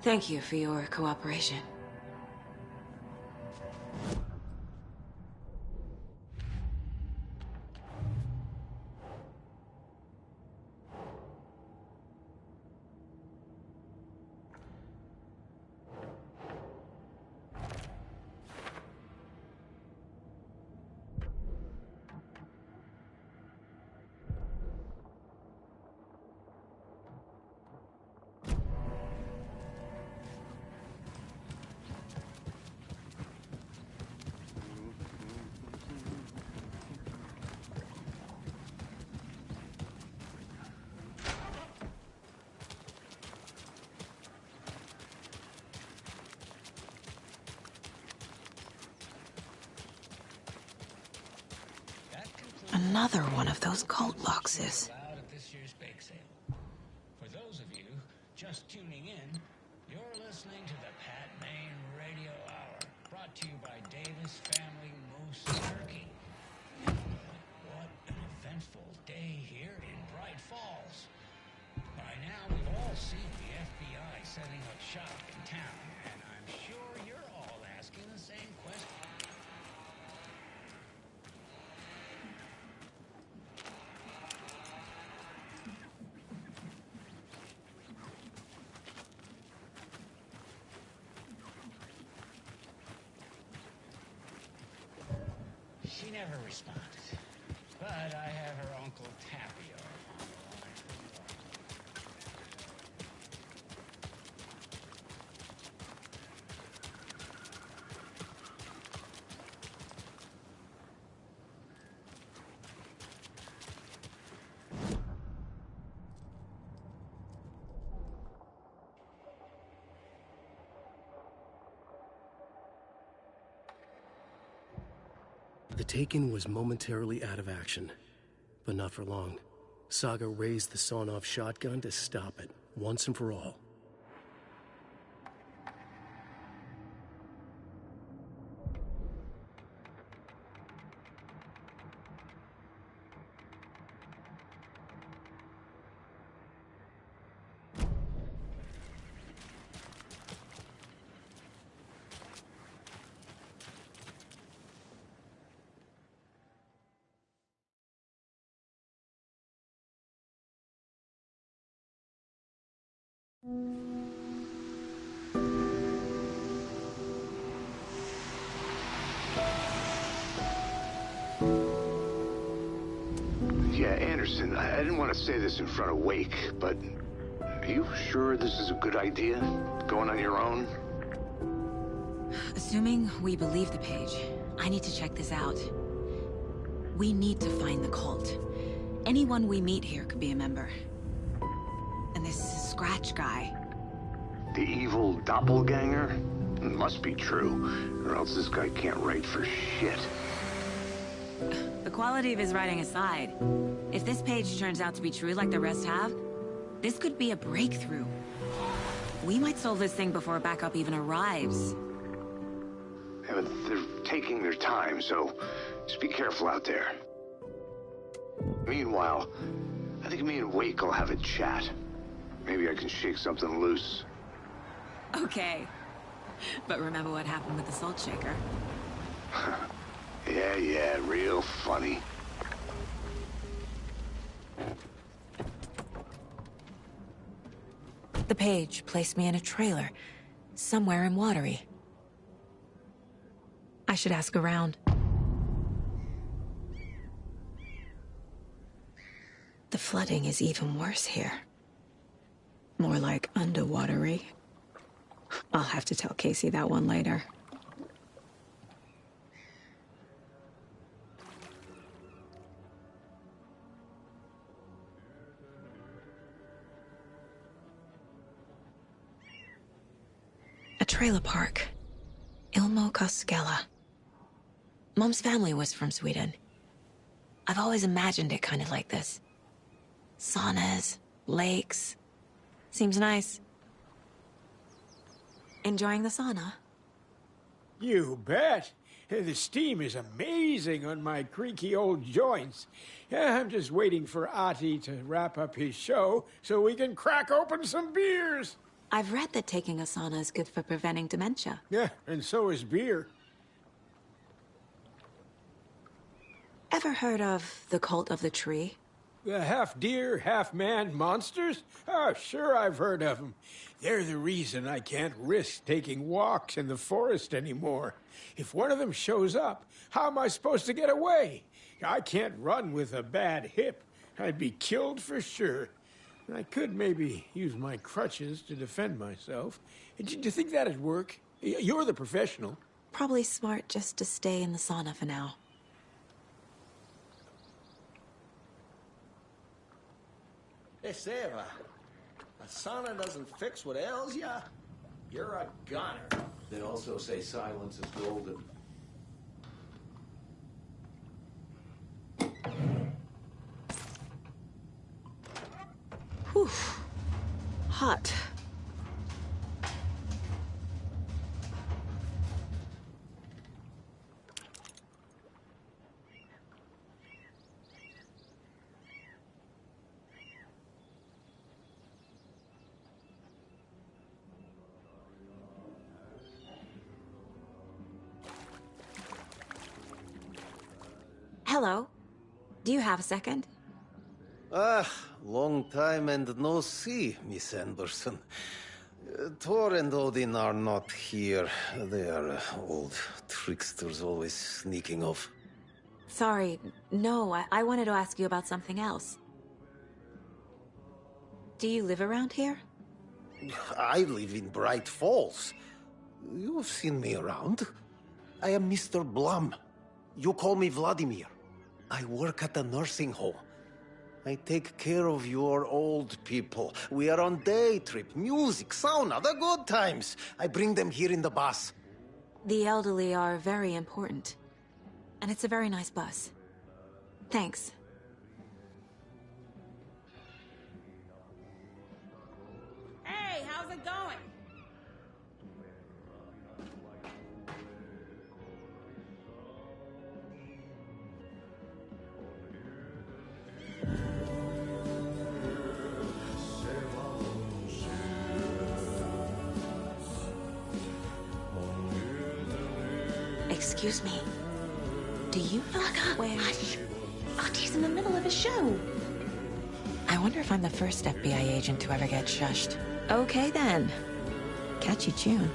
Thank you for your cooperation. Another one of those cult boxes. For those of you just tuning in, you're listening to the Pat Maine Radio Hour, brought to you by Davis Family Moose Turkey. What an eventful day here in Bright Falls. By now, we've all seen the FBI setting up shop in town, and I'm sure you're all asking the same question. She never responded, but I have her Uncle Tapio on the line. The Taken was momentarily out of action, but not for long. Saga raised the sawn-off shotgun to stop it, once and for all. Anderson, I didn't want to say this in front of Wake, but are you sure this is a good idea? Going on your own? Assuming we believe the page, I need to check this out. We need to find the cult. Anyone we meet here could be a member. And this Scratch guy. The evil doppelganger? It must be true, or else this guy can't write for shit. The quality of his writing aside, if this page turns out to be true like the rest have, this could be a breakthrough. We might solve this thing before backup even arrives. Yeah, but they're taking their time, so just be careful out there. Meanwhile, I think me and Wake will have a chat. Maybe I can shake something loose. Okay. But remember what happened with the salt shaker? Yeah, real funny. The page placed me in a trailer, somewhere in Watery. I should ask around. The flooding is even worse here. More like underwatery. I'll have to tell Casey that one later. A trailer park. Ilmo Koskela. Mom's family was from Sweden. I've always imagined it kind of like this. Saunas, lakes. Seems nice. Enjoying the sauna? You bet. The steam is amazing on my creaky old joints. I'm just waiting for Ati to wrap up his show so we can crack open some beers. I've read that taking a sauna is good for preventing dementia. Yeah, and so is beer. Ever heard of the Cult of the Tree? The half-deer, half-man monsters? Oh, sure I've heard of them. They're the reason I can't risk taking walks in the forest anymore. If one of them shows up, how am I supposed to get away? I can't run with a bad hip. I'd be killed for sure. I could maybe use my crutches to defend myself. Do you think that'd work? You're the professional. Probably smart just to stay in the sauna for now. Hey, Seva, a sauna doesn't fix what ails ya. You're a gunner. They also say silence is golden. Whew. Hot. Hello. Do you have a second? Long time and no see, Miss Anderson. Thor and Odin are not here. They are old tricksters always sneaking off. Sorry. No, I wanted to ask you about something else. Do you live around here? I live in Bright Falls. You've seen me around. I am Mr. Blum. You call me Vladimir. I work at a nursing home. I take care of your old people. We are on day trip, music, sauna, the good times. I bring them here in the bus. The elderly are very important. And it's a very nice bus. Thanks. Hey, how's it going? Excuse me. Do you know where... Hush! Artie's in the middle of a show. I wonder if I'm the first FBI agent to ever get shushed. Okay then. Catchy tune.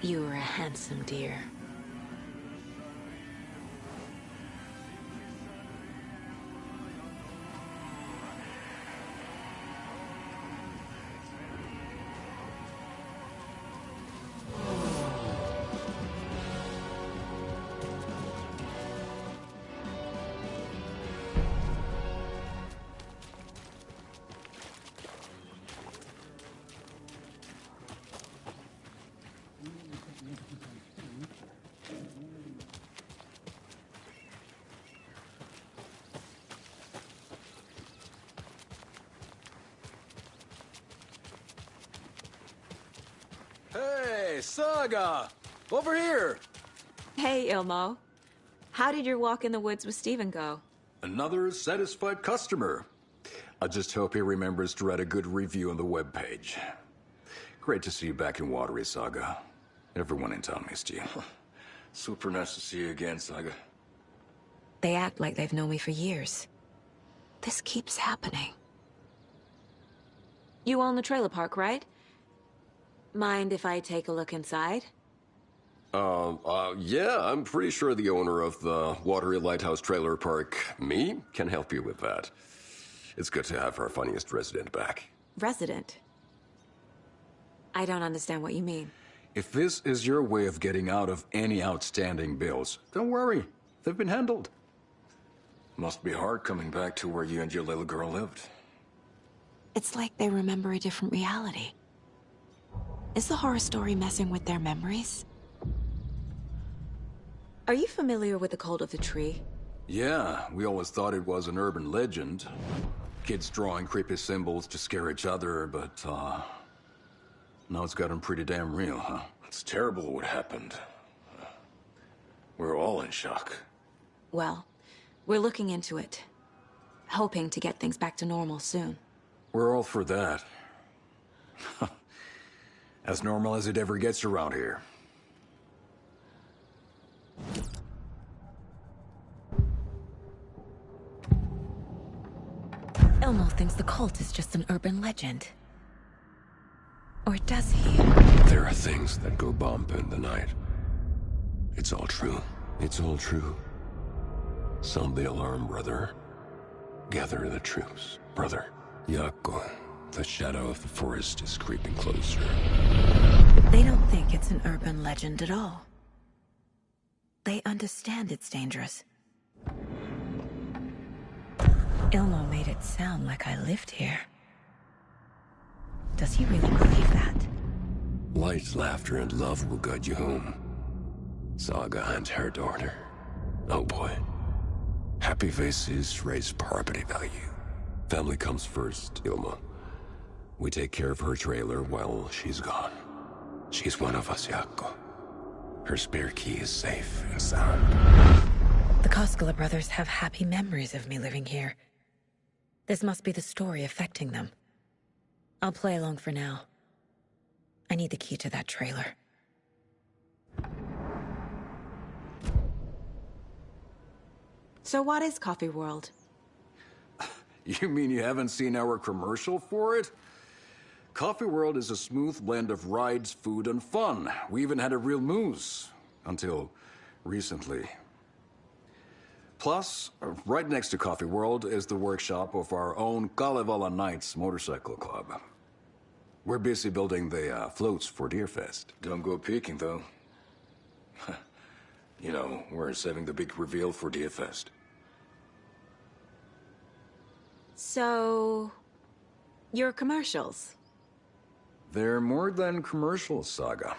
You were a handsome deer. Hey, Saga! Over here! Hey, Ilmo. How did your walk in the woods with Steven go? Another satisfied customer. I just hope he remembers to write a good review on the webpage. Great to see you back in Watery, Saga. Everyone in town missed you. Super nice to see you again, Saga. They act like they've known me for years. This keeps happening. You own the trailer park, right? Mind if I take a look inside? Yeah, I'm pretty sure the owner of the Watery Lighthouse Trailer Park, me, can help you with that. It's good to have our funniest resident back. Resident? I don't understand what you mean. If this is your way of getting out of any outstanding bills, don't worry. They've been handled. Must be hard coming back to where you and your little girl lived. It's like they remember a different reality. Is the horror story messing with their memories? Are you familiar with the Cult of the Tree? Yeah, we always thought it was an urban legend. Kids drawing creepy symbols to scare each other, but, now it's gotten pretty damn real, huh? It's terrible what happened. We're all in shock. Well, we're looking into it. Hoping to get things back to normal soon. We're all for that. As normal as it ever gets around here. Ilmo thinks the cult is just an urban legend. Or does he? There are things that go bump in the night. It's all true. It's all true. Sound the alarm, brother. Gather the troops, brother. Yako, the shadow of the forest is creeping closer. They don't think it's an urban legend at all. They understand it's dangerous. Ilmo made it sound like I lived here. Does he really believe that? Light, laughter, and love will guide you home. Saga and her daughter. Oh boy. Happy faces raise property value. Family comes first, Ilma. We take care of her trailer while she's gone. She's one of us, Yako. Her spare key is safe and sound. The Koskela brothers have happy memories of me living here. This must be the story affecting them. I'll play along for now. I need the key to that trailer. So what is Coffee World? You mean you haven't seen our commercial for it? Coffee World is a smooth blend of rides, food, and fun. We even had a real moose. Until recently. Plus, right next to Coffee World is the workshop of our own Kalevala Knights Motorcycle Club. We're busy building the floats for Deerfest. Don't go peeking, though. You know, we're saving the big reveal for Deerfest. So... your commercials? They're more than commercials, Saga.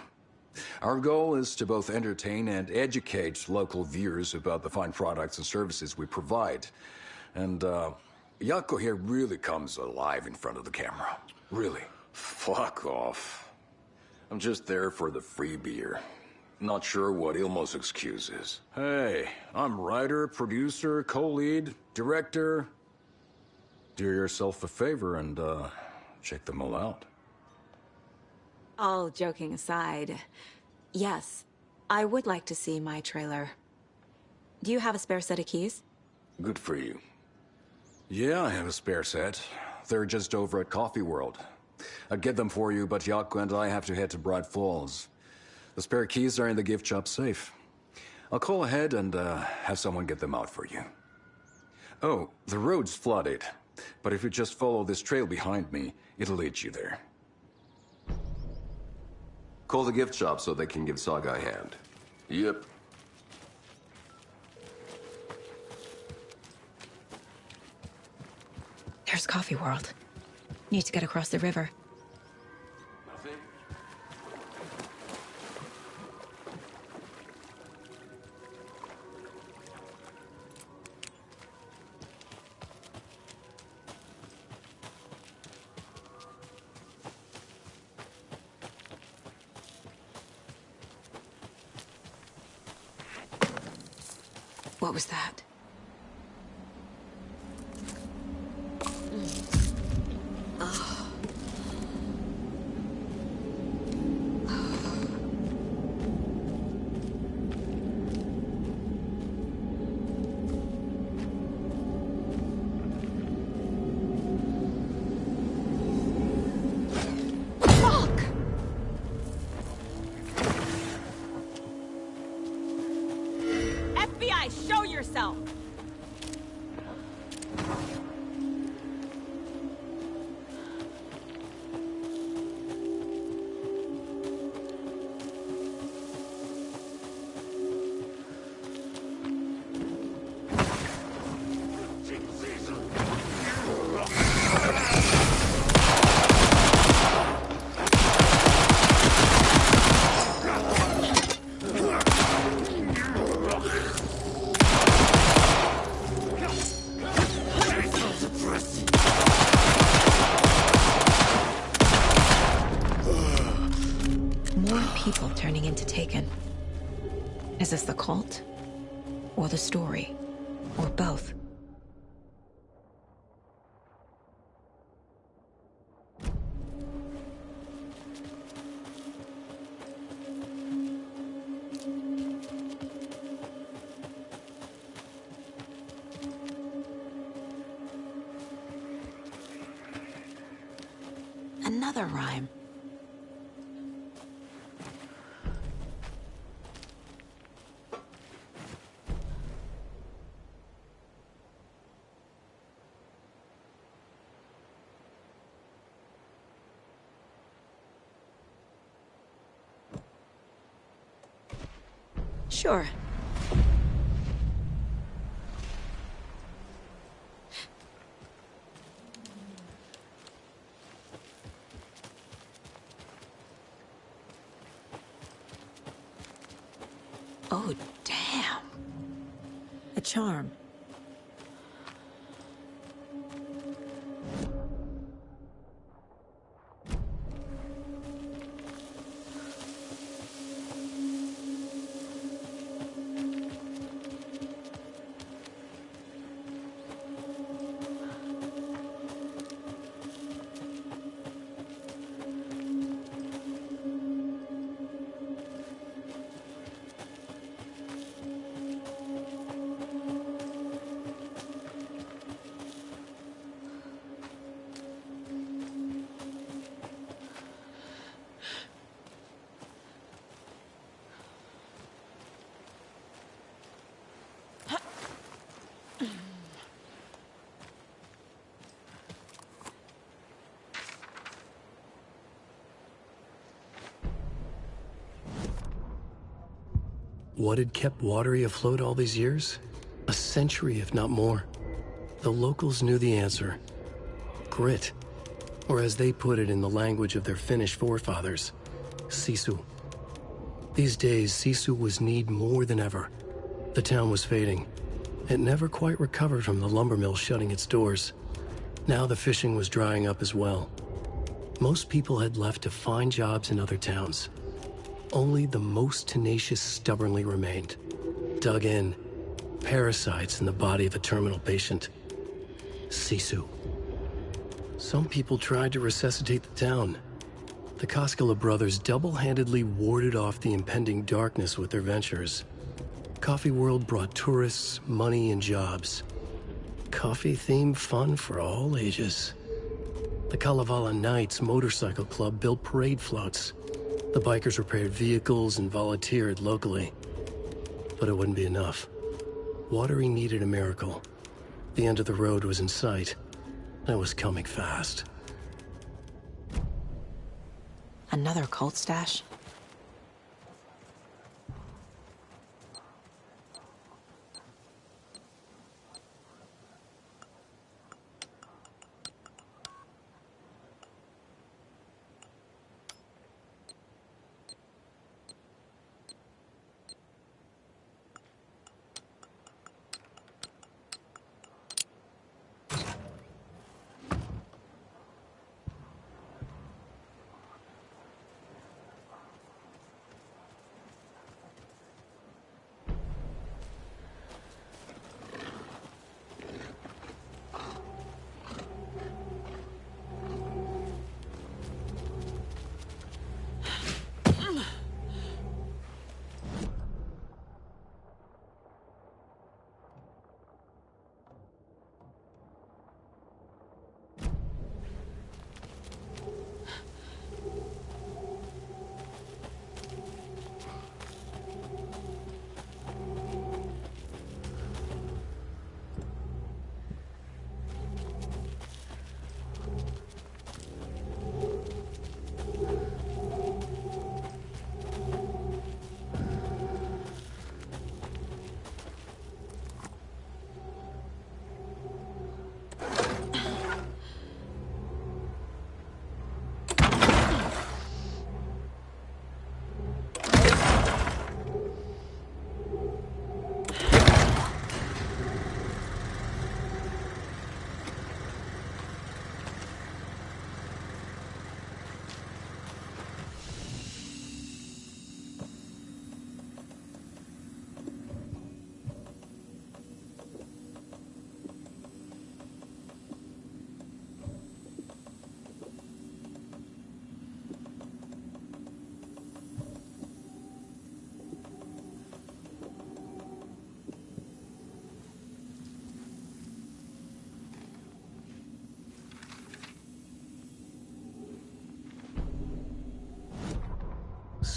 Our goal is to both entertain and educate local viewers about the fine products and services we provide. And, Yako here really comes alive in front of the camera. Really. Fuck off. I'm just there for the free beer. Not sure what Ilmo's excuse is. Hey, I'm writer, producer, co-lead, director. Do yourself a favor and, check them all out. All joking aside, yes, I would like to see my trailer. Do you have a spare set of keys? Good for you. Yeah, I have a spare set. They're just over at Coffee World. I'd get them for you, but Yako and I have to head to Bright Falls. The spare keys are in the gift shop safe. I'll call ahead and have someone get them out for you. Oh, the road's flooded, but if you just follow this trail behind me, it'll lead you there. Call the gift shop so they can give Saga a hand. Yep. There's Coffee World. Need to get across the river. Nothing? What was that? FBI, show yourself! People turning into Taken. Is this the cult? Or the story? Or both? Another rhyme. Sure. Oh, damn. A charm. What had kept Watery afloat all these years? A century, if not more. The locals knew the answer. Grit. Or as they put it in the language of their Finnish forefathers, Sisu. These days, Sisu was needed more than ever. The town was fading. It never quite recovered from the lumber mill shutting its doors. Now the fishing was drying up as well. Most people had left to find jobs in other towns. Only the most tenacious stubbornly remained. Dug in, parasites in the body of a terminal patient. Sisu. Some people tried to resuscitate the town. The Koskela brothers double-handedly warded off the impending darkness with their ventures. Coffee World brought tourists, money, and jobs. Coffee-themed fun for all ages. The Kalevala Knights Motorcycle Club built parade floats. The bikers repaired vehicles and volunteered locally. But it wouldn't be enough. Watery needed a miracle. The end of the road was in sight. And it was coming fast. Another cult stash?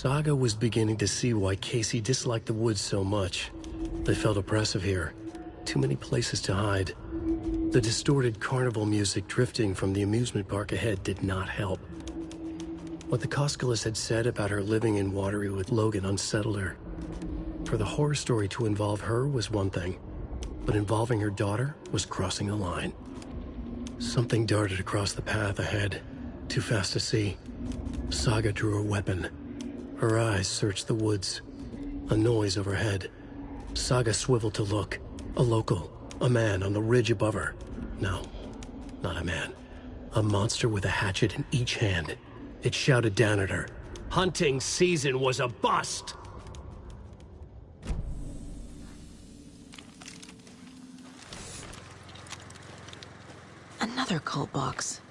Saga was beginning to see why Casey disliked the woods so much. They felt oppressive here. Too many places to hide. The distorted carnival music drifting from the amusement park ahead did not help. What the Koskalis had said about her living in Watery with Logan unsettled her. For the horror story to involve her was one thing, but involving her daughter was crossing a line. Something darted across the path ahead, too fast to see. Saga drew her weapon. Her eyes searched the woods. A noise overhead. Saga swiveled to look. A local. A man on the ridge above her. No, not a man. A monster with a hatchet in each hand. It shouted down at her. Hunting season was a bust! Another cult box.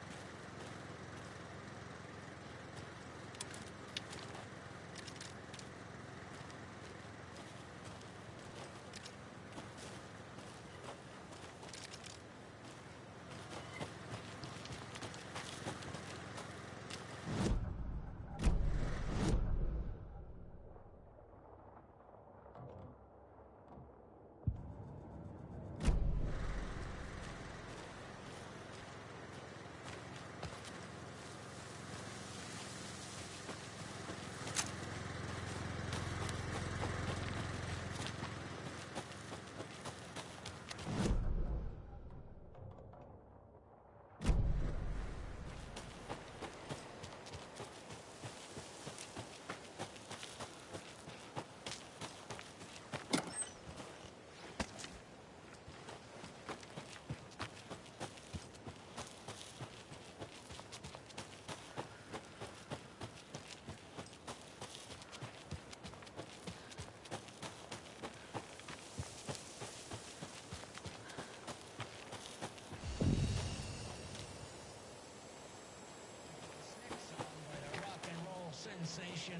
Sensation,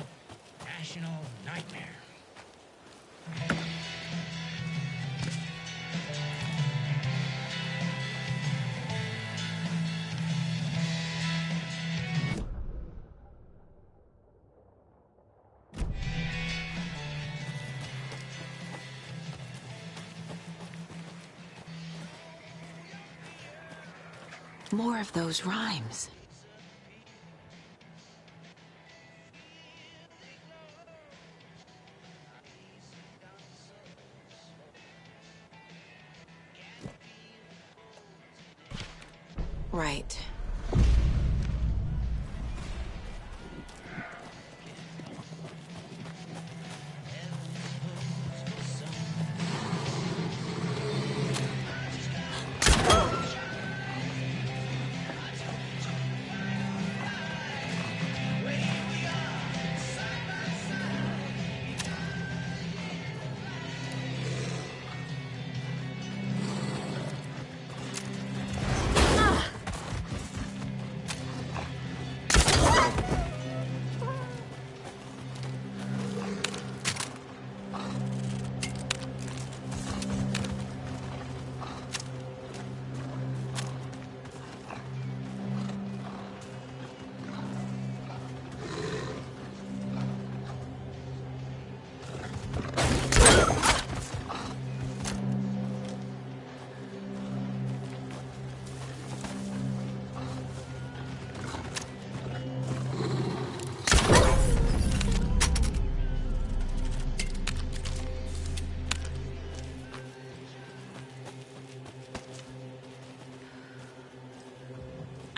National Nightmare. More of those rhymes. Right.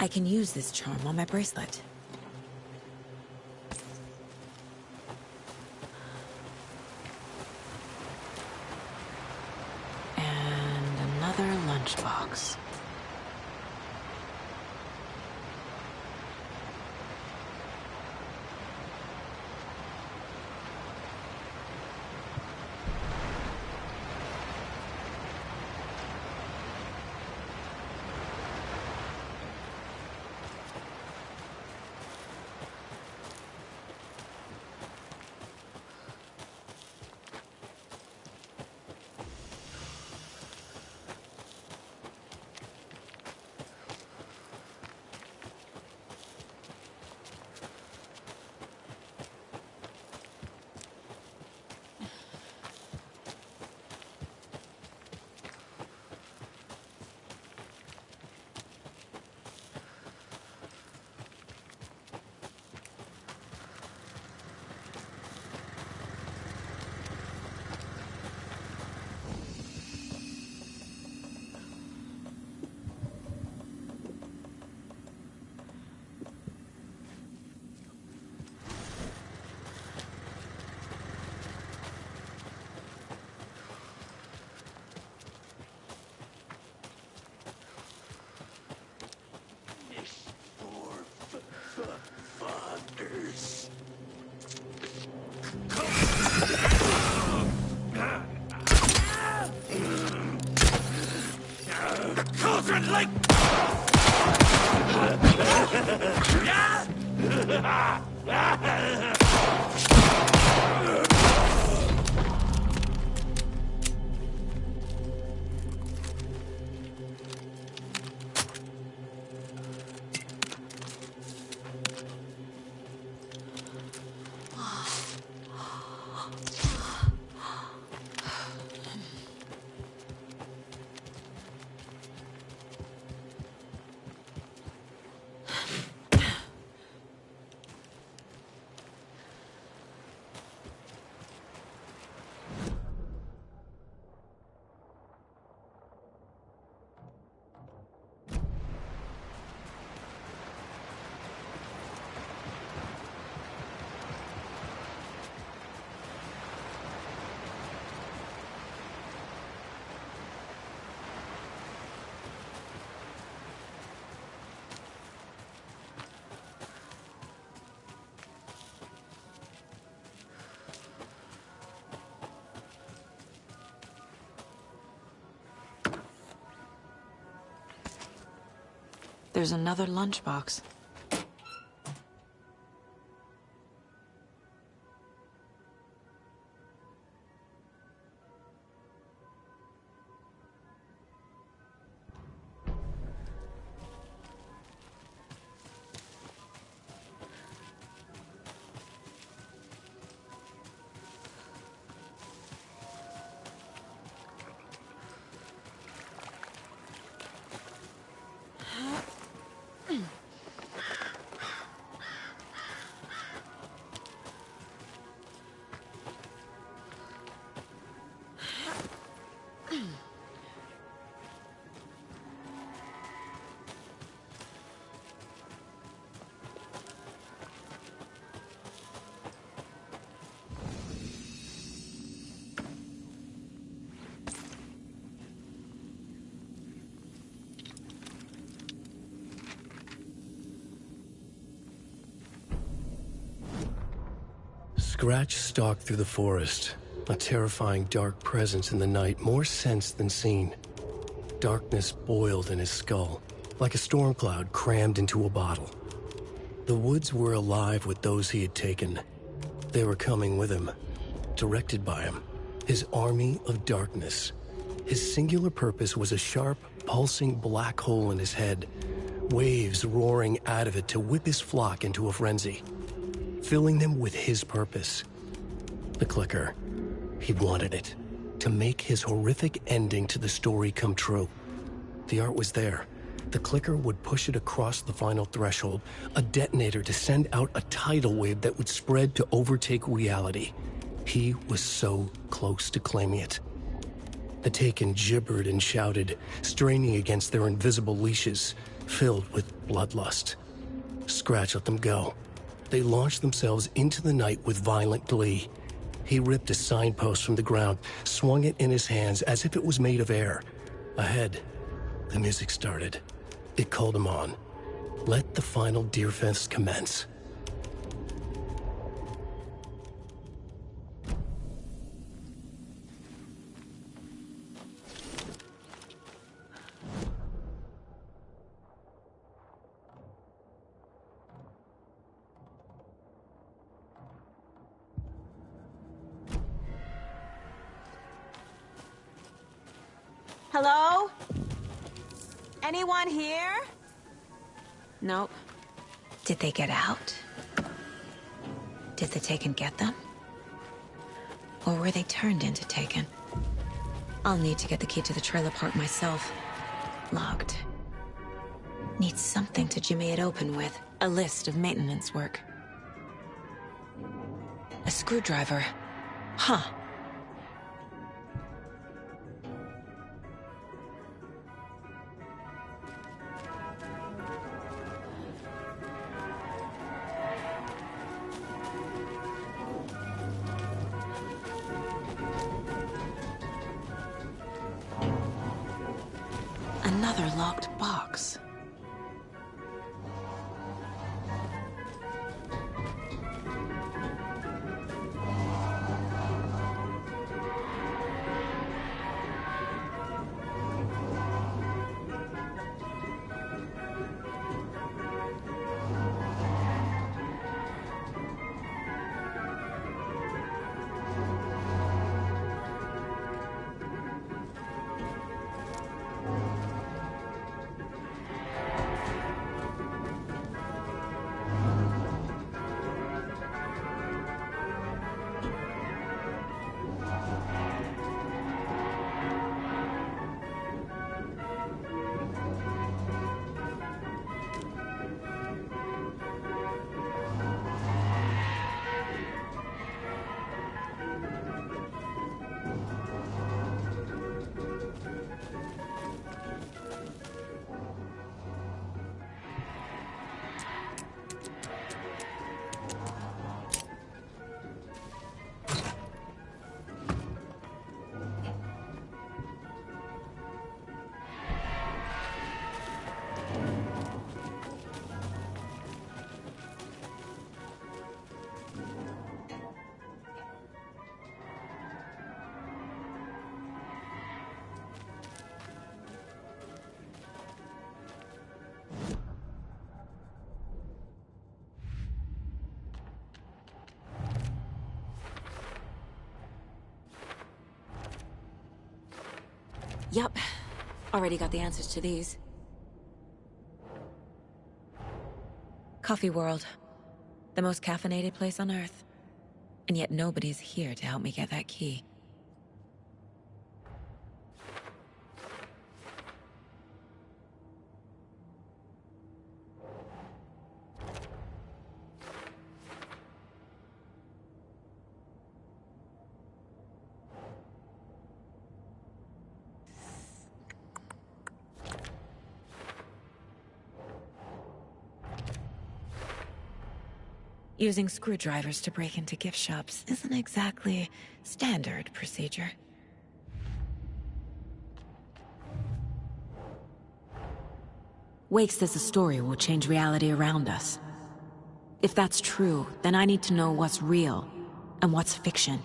I can use this charm on my bracelet. And another lunchbox. Cauldron Lake! There's another lunchbox. Scratch stalked through the forest, a terrifying dark presence in the night, more sensed than seen. Darkness boiled in his skull, like a storm cloud crammed into a bottle. The woods were alive with those he had taken. They were coming with him, directed by him, his army of darkness. His singular purpose was a sharp, pulsing black hole in his head, waves roaring out of it to whip his flock into a frenzy, filling them with his purpose. The clicker. He wanted it, to make his horrific ending to the story come true. The art was there. The clicker would push it across the final threshold, a detonator to send out a tidal wave that would spread to overtake reality. He was so close to claiming it. The Taken gibbered and shouted, straining against their invisible leashes, filled with bloodlust. Scratch let them go. They launched themselves into the night with violent glee. He ripped a signpost from the ground, swung it in his hands as if it was made of air. Ahead, the music started. It called him on. Let the final Deerfest commence. Hello? Anyone here? Nope. Did they get out? Did the Taken get them? Or were they turned into Taken? I'll need to get the key to the trailer park myself. Locked. Need something to jimmy it open with. A list of maintenance work. A screwdriver. Huh. Another locked box. Yup. Already got the answers to these. Coffee World. The most caffeinated place on Earth. And yet nobody's here to help me get that key. Using screwdrivers to break into gift shops isn't exactly standard procedure. Wake says the story will change reality around us. If that's true, then I need to know what's real and what's fiction.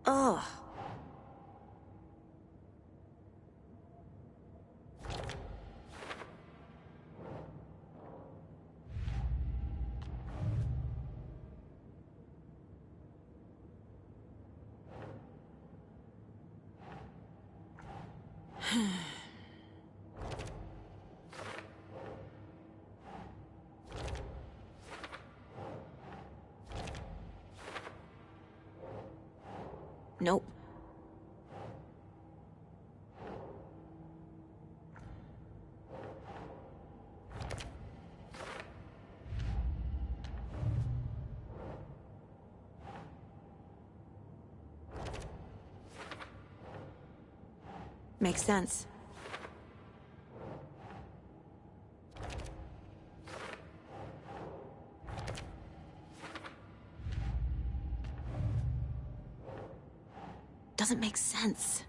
Ugh. Nope. Makes sense. Doesn't make sense.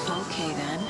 Okay, then.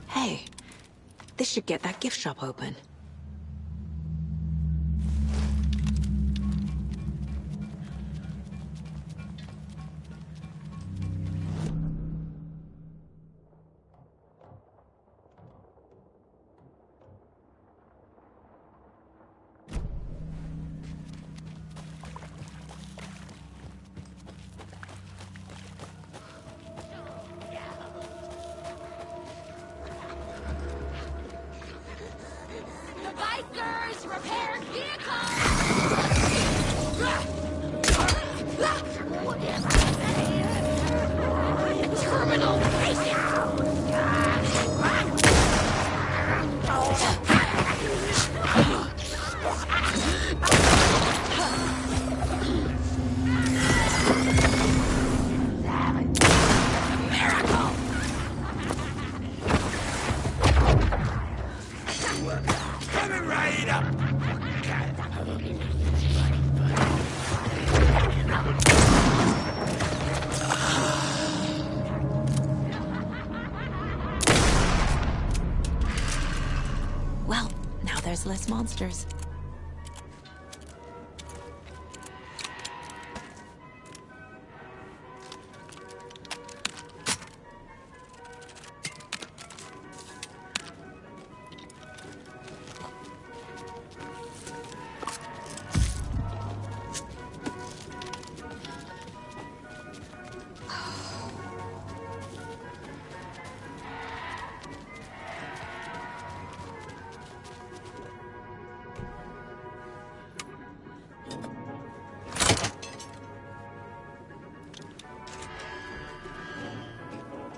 Hey, this should get that gift shop open. Repair vehicle! Terminal Coming right up! Well, now there's less monsters.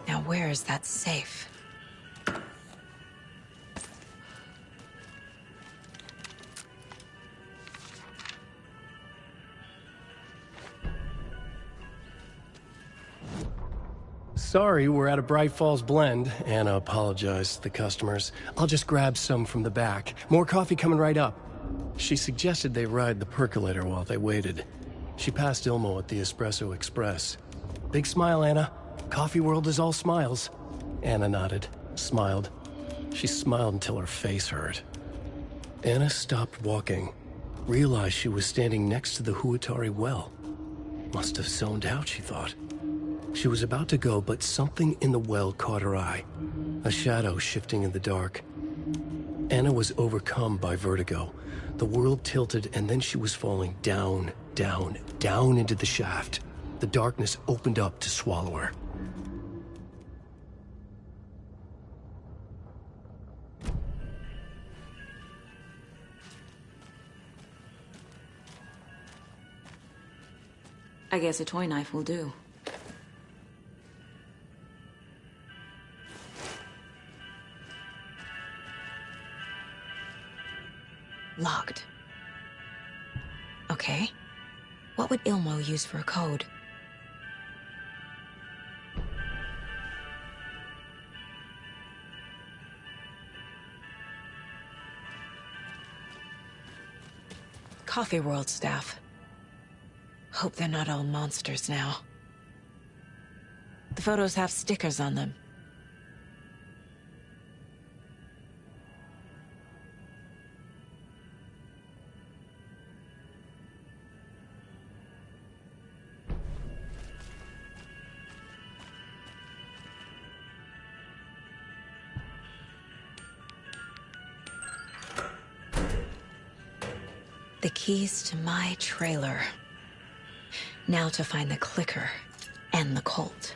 Now where is that safe? Sorry, we're at a Bright Falls blend. Anna apologized to the customers. I'll just grab some from the back. More coffee coming right up. She suggested they ride the percolator while they waited. She passed Ilmo at the Espresso Express. Big smile, Anna. Coffee world is all smiles. Anna nodded, smiled. She smiled until her face hurt. Anna stopped walking, realized she was standing next to the Huatari well. Must have zoned out, she thought. She was about to go, but something in the well caught her eye. A shadow shifting in the dark. Anna was overcome by vertigo. The world tilted, and then she was falling down, down, down into the shaft. The darkness opened up to swallow her. I guess a toy knife will do. Locked. Okay. What would Ilmo use for a code? Coffee World staff. Hope they're not all monsters now. The photos have stickers on them. The keys to my trailer. Now to find the clicker and the Colt.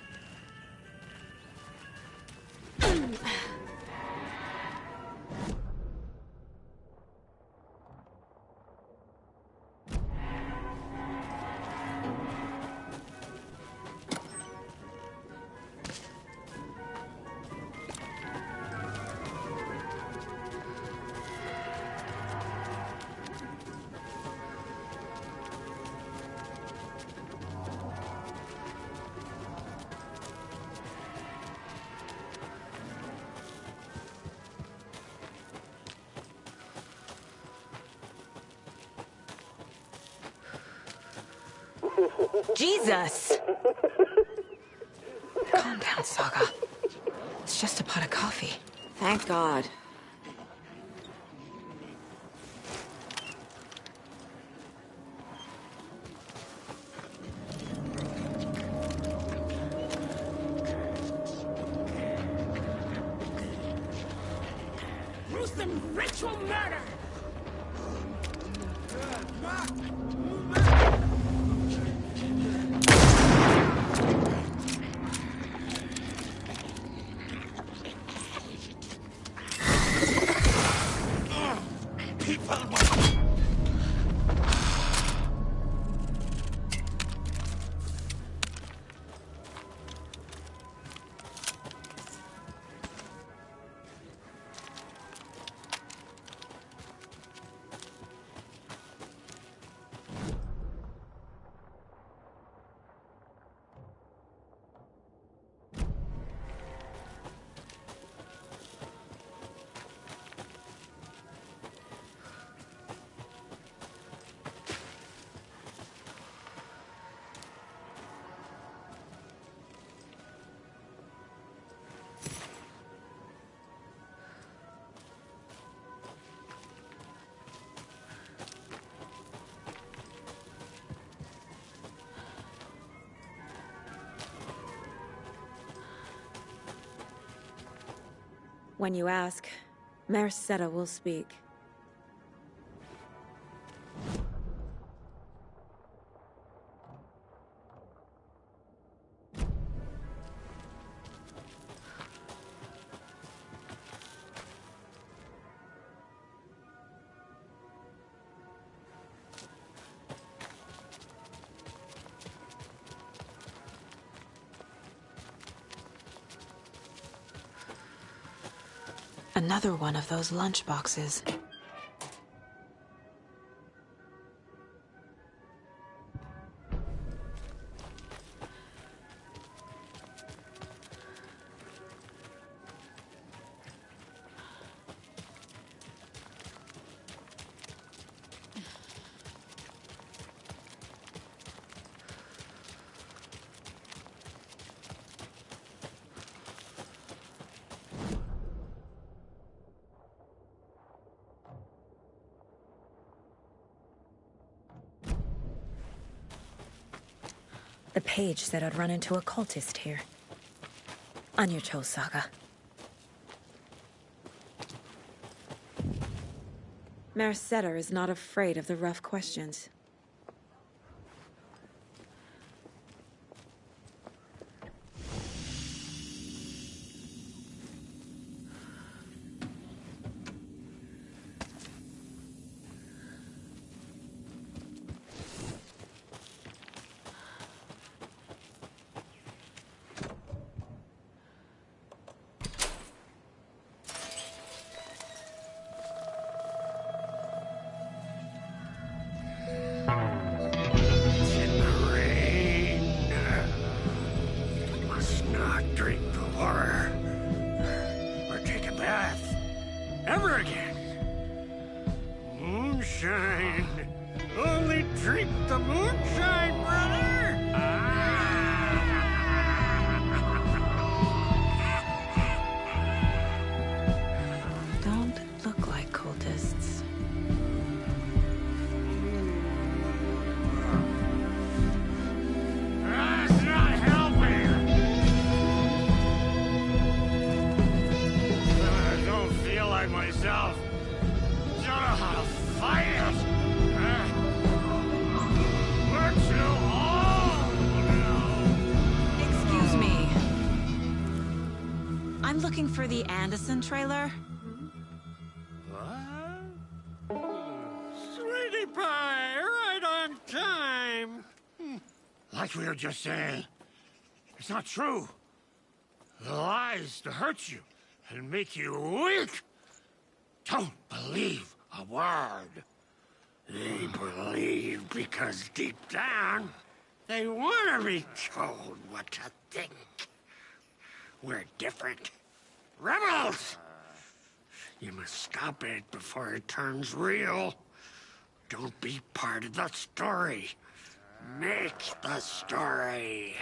Jesus! Calm down, Saga. It's just a pot of coffee. Thank God. Gruesome ritual murder! People When you ask, Mayor Seta will speak. Another one of those lunch boxes. The page said I'd run into a cultist here. On your toes, Saga. Mayor Seta is not afraid of the rough questions. For the Anderson trailer? What? Sweetie pie, right on time. Like we were just saying, it's not true. The lies to hurt you and make you weak. Don't believe a word. They believe because deep down, they want to be told what to think. We're different. Rebels! You must stop it before it turns real. Don't be part of the story. Make the story.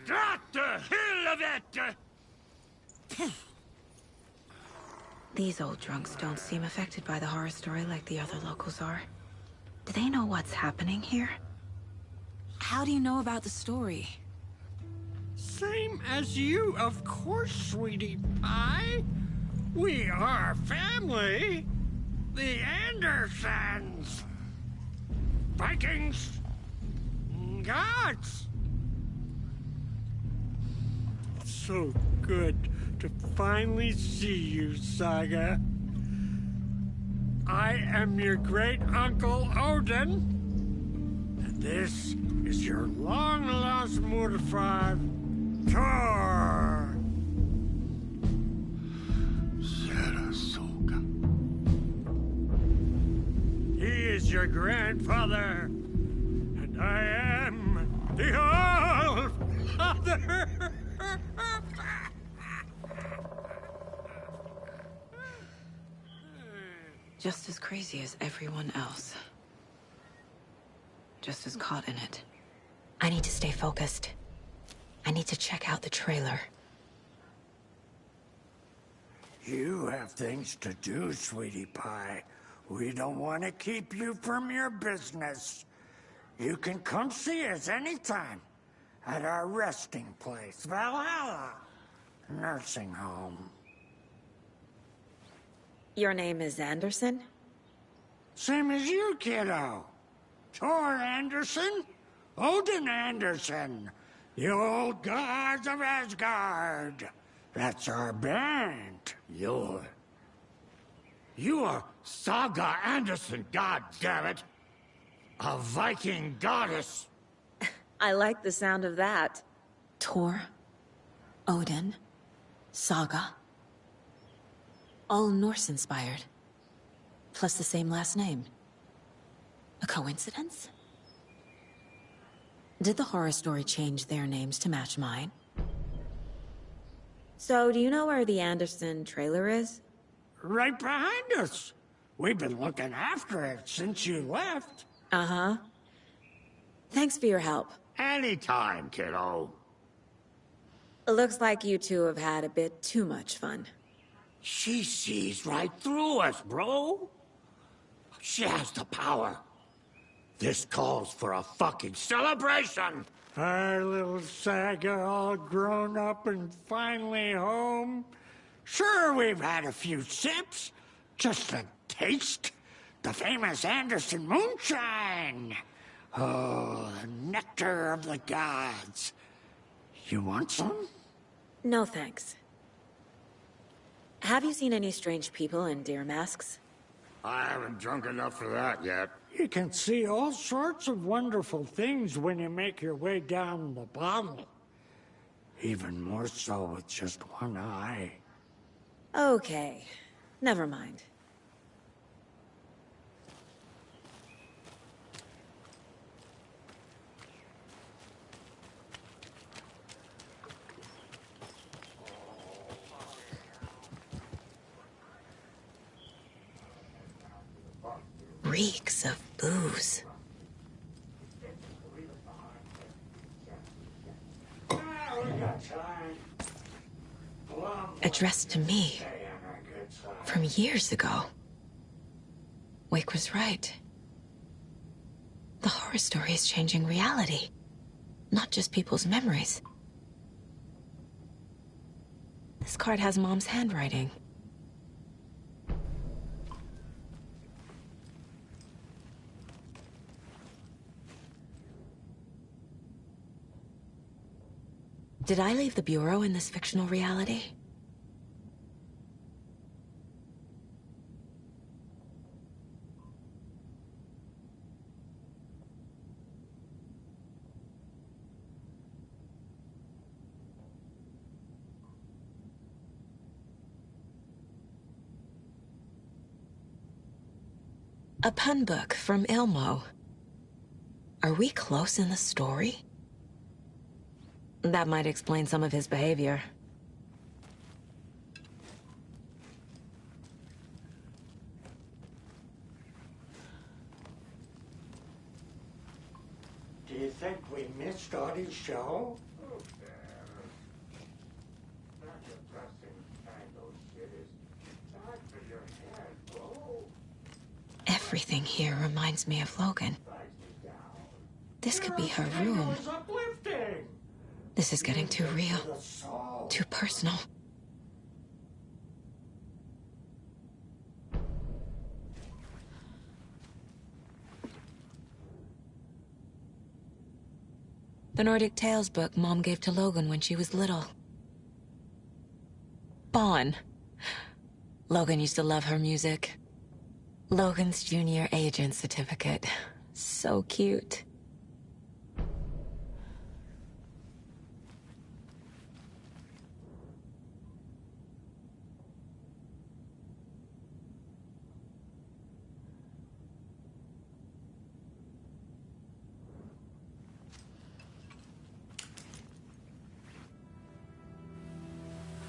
Start the hell of it! These old drunks don't seem affected by the horror story like the other locals are. Do they know what's happening here? How do you know about the story? Same as you, of course, sweetie pie. We are family. The Andersons. Vikings. Gods. So good to finally see you, Saga. I am your great-uncle Odin. And this is your long-lost Murfar, Tor! Sarasota. He is your grandfather, and I am the All-Father! Just as crazy as everyone else. Just as caught in it. I need to stay focused. I need to check out the trailer. You have things to do, sweetie pie. We don't want to keep you from your business. You can come see us anytime at our resting place, Valhalla. nursing home. Your name is Anderson? Same as you, kiddo. Thor Anderson, Odin Anderson, the old gods of Asgard. That's our band. You are Saga Anderson, goddammit. A Viking goddess. I like the sound of that. Thor, Odin, Saga. All Norse-inspired. Plus the same last name. A coincidence? Did the horror story change their names to match mine? So, do you know where the Anderson trailer is? Right behind us. We've been looking after it since you left. Uh-huh. Thanks for your help. Anytime, kiddo. It looks like you two have had a bit too much fun. She sees right through us, bro. She has the power. This calls for a fucking celebration. Our little Saga all grown up and finally home. Sure, we've had a few sips. Just a taste. The famous Anderson moonshine. Oh, the nectar of the gods. You want some? No, thanks. Have you seen any strange people in deer masks? I haven't drunk enough for that yet. You can see all sorts of wonderful things when you make your way down the bottle. Even more so with just one eye. Okay, never mind. Reeks of booze. Addressed to me. From years ago. Wake was right. The horror story is changing reality. Not just people's memories. This card has Mom's handwriting. Did I leave the Bureau in this fictional reality? A pun book from Ilmo. Are we close in the story? That might explain some of his behavior. Do you think we missed Audie's show? Everything here reminds me of Logan. This could be her room. This is getting too real. Too personal. The Nordic Tales book Mom gave to Logan when she was little. Bon. Logan used to love her music. Logan's junior agent certificate. So cute.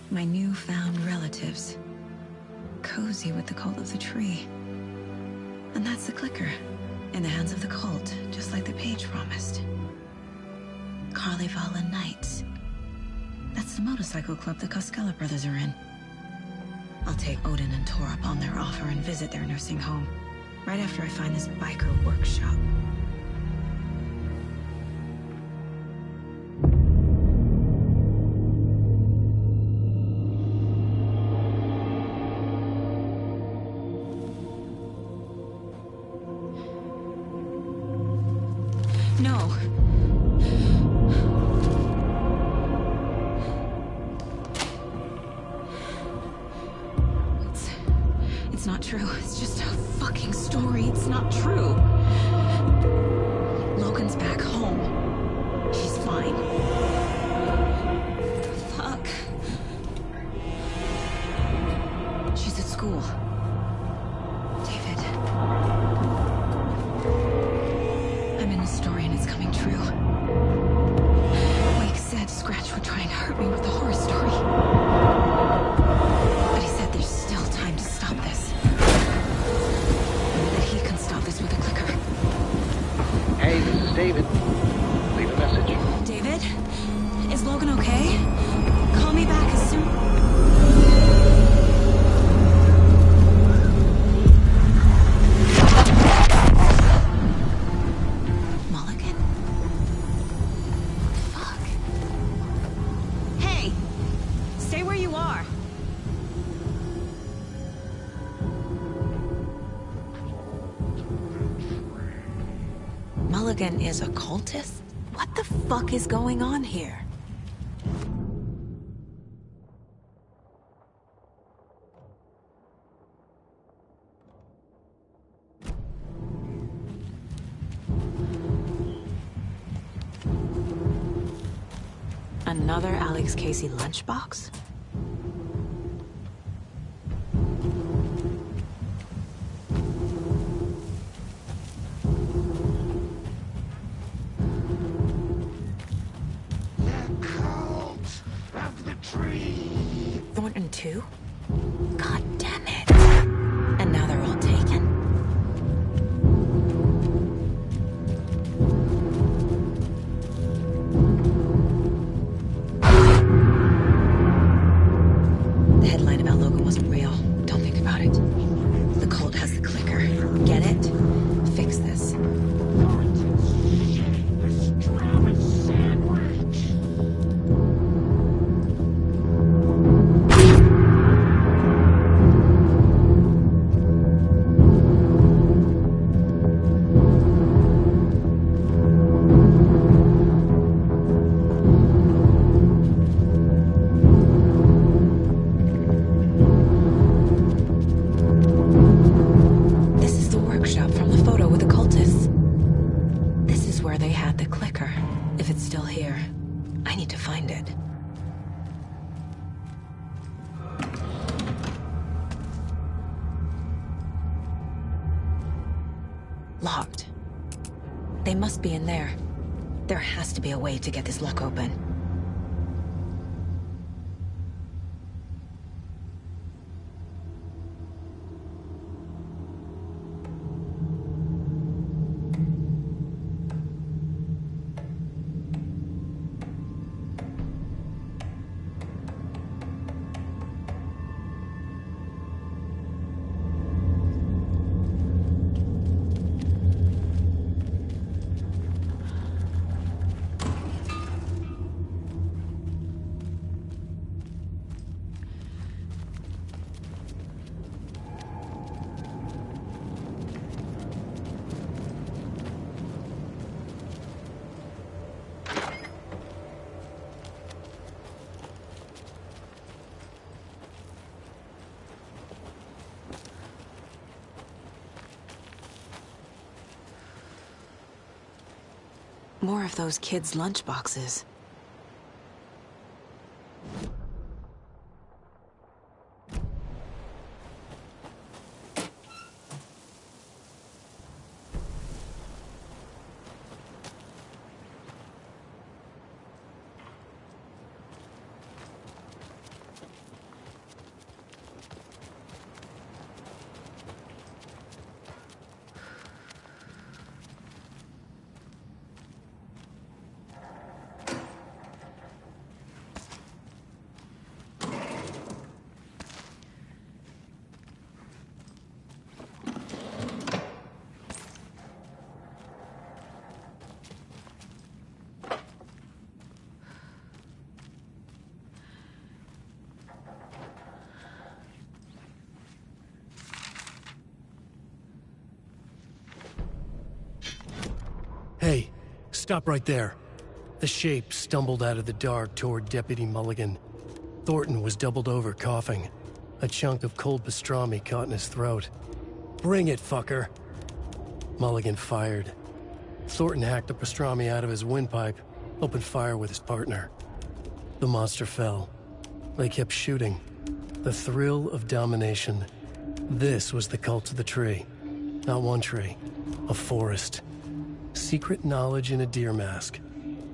My newfound relatives. Cozy with the cult of the tree. And that's the clicker. In the hands of the cult, just like the page promised. Carlyvala Knights. That's the motorcycle club the Koskela brothers are in. I'll take Odin and Thor up on their offer and visit their nursing home. Right after I find this biker workshop. No. It's not true. It's just a fucking story. It's not true. Logan's back home. She's fine. Fuck. She's at school. David. I'm in the story and it's coming true. Wake said Scratch would try and hurt me with the horror story. But he said there's still time to stop this. That he can stop this with a clicker. Hey, this is David. Leave a message. David? Is Logan okay? Call me back as soon... Mulligan? Fuck. Hey! Stay where you are. Mulligan is a cultist? What the fuck is going on here? Another Alex Casey lunchbox? Thornton 2? God damn it. And now they're all taken? The headline about Logan wasn't real. Don't think about it. The cult has the clicker. Get it? Fix this. Locked. They must be in there. There has to be a way to get this lock open. More of those kids' lunchboxes. Stop right there. The shape stumbled out of the dark toward Deputy Mulligan. Thornton was doubled over, coughing. A chunk of cold pastrami caught in his throat. Bring it, fucker! Mulligan fired. Thornton hacked the pastrami out of his windpipe, opened fire with his partner. The monster fell. They kept shooting. The thrill of domination. This was the cult of the tree. Not one tree. A forest. Secret knowledge in a deer mask.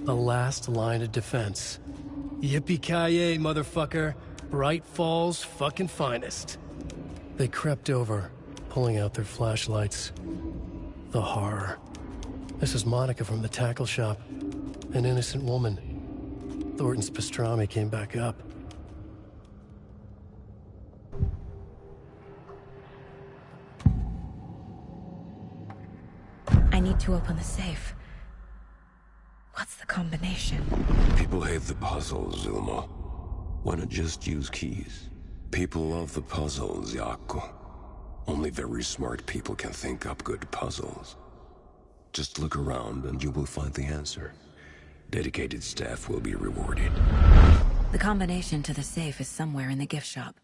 A last line of defense. Yippee-ki-yay, motherfucker. Bright Falls' fucking finest. They crept over, pulling out their flashlights. The horror. This is Monica from the tackle shop. An innocent woman. Thornton's pastrami came back up. I need to open the safe. What's the combination? People hate the puzzles, Zulma. Why not just use keys? People love the puzzles, Yaku. Only very smart people can think up good puzzles. Just look around and you will find the answer. Dedicated staff will be rewarded. The combination to the safe is somewhere in the gift shop.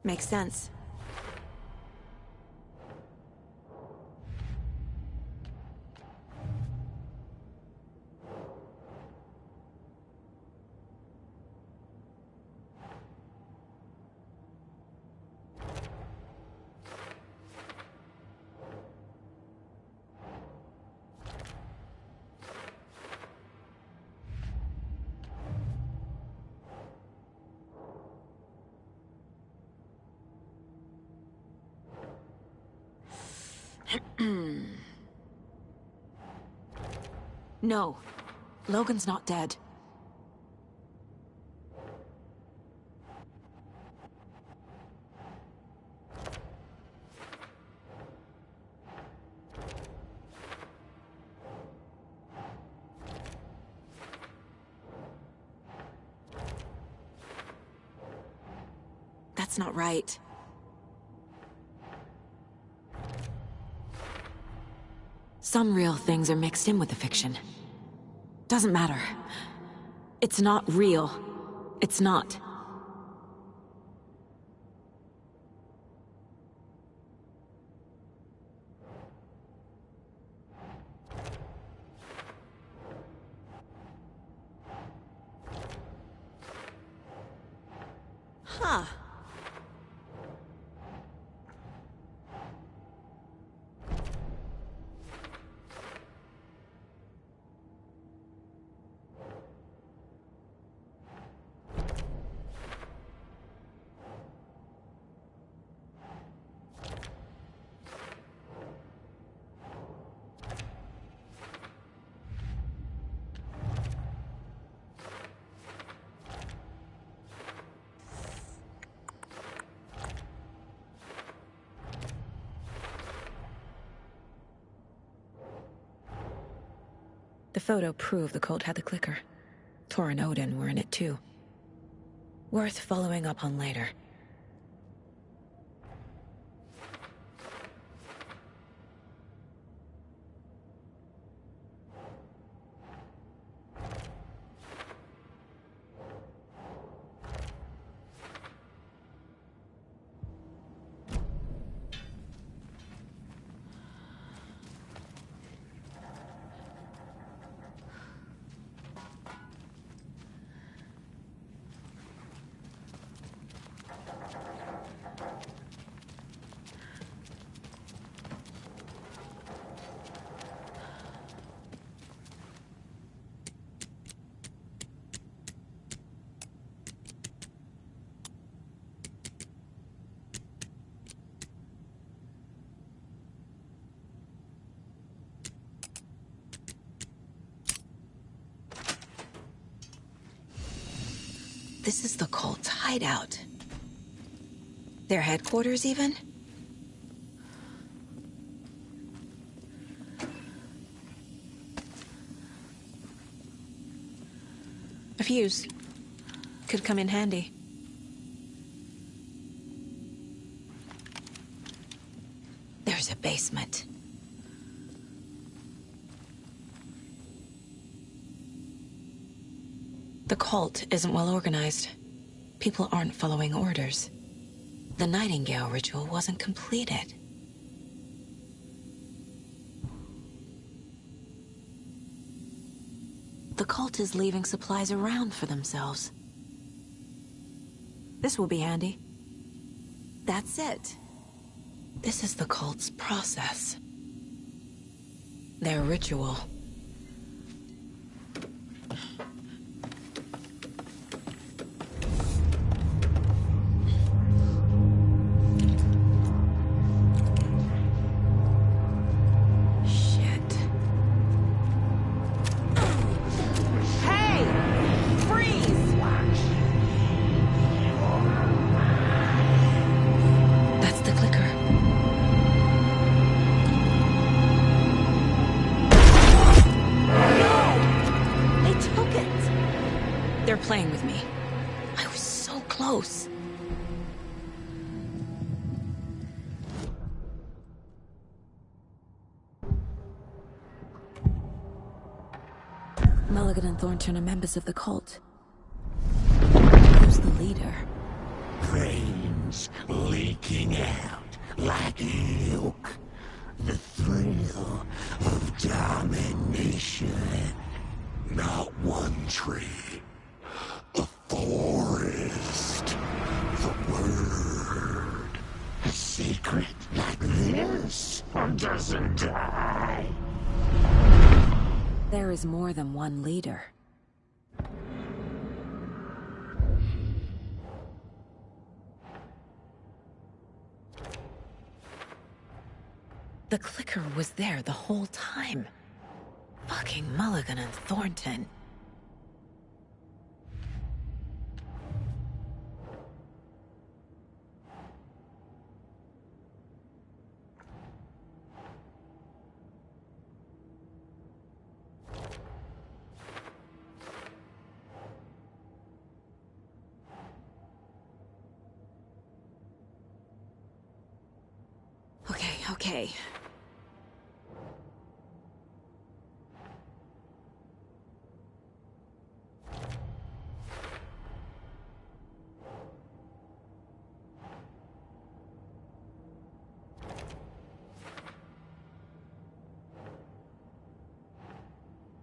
Makes sense. No. Logan's not dead. That's not right. Some real things are mixed in with the fiction. Doesn't matter. It's not real. It's not. Huh. The photo proved the cult had the clicker. Tor and Odin were in it too. Worth following up on later. this is the cult's hideout. Their headquarters, even? A fuse. Could come in handy. There's a basement. The cult isn't well organized. People aren't following orders. The Nightingale ritual wasn't completed. The cult is leaving supplies around for themselves. This will be handy. That's it. This is the cult's process. Their ritual. Playing with me. I was so close. Mulligan and Thornton are members of the cult. Who's the leader? Brains leaking out like milk. The thrill of domination. Not one tree. The forest. The word. A secret like this doesn't die. There is more than one leader. The clicker was there the whole time. Fucking Mulligan and Thornton. Okay.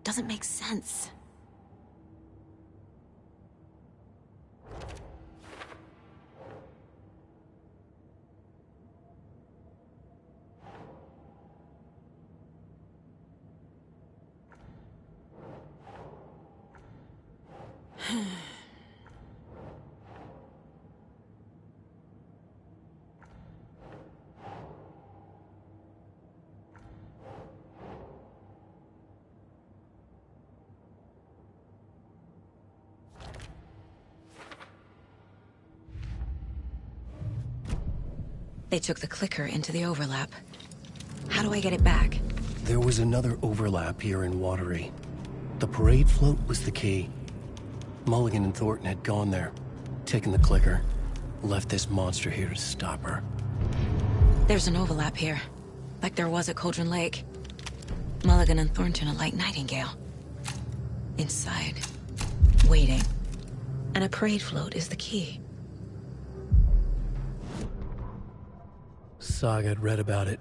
Doesn't make sense. They took the clicker into the overlap. How do I get it back? There was another overlap here in Watery. The parade float was the key. Mulligan and Thornton had gone there, taken the clicker, left this monster here to stop her. There's an overlap here, like there was at Cauldron Lake. Mulligan and Thornton are like Nightingale. Inside, waiting. And a parade float is the key. Saga had read about it.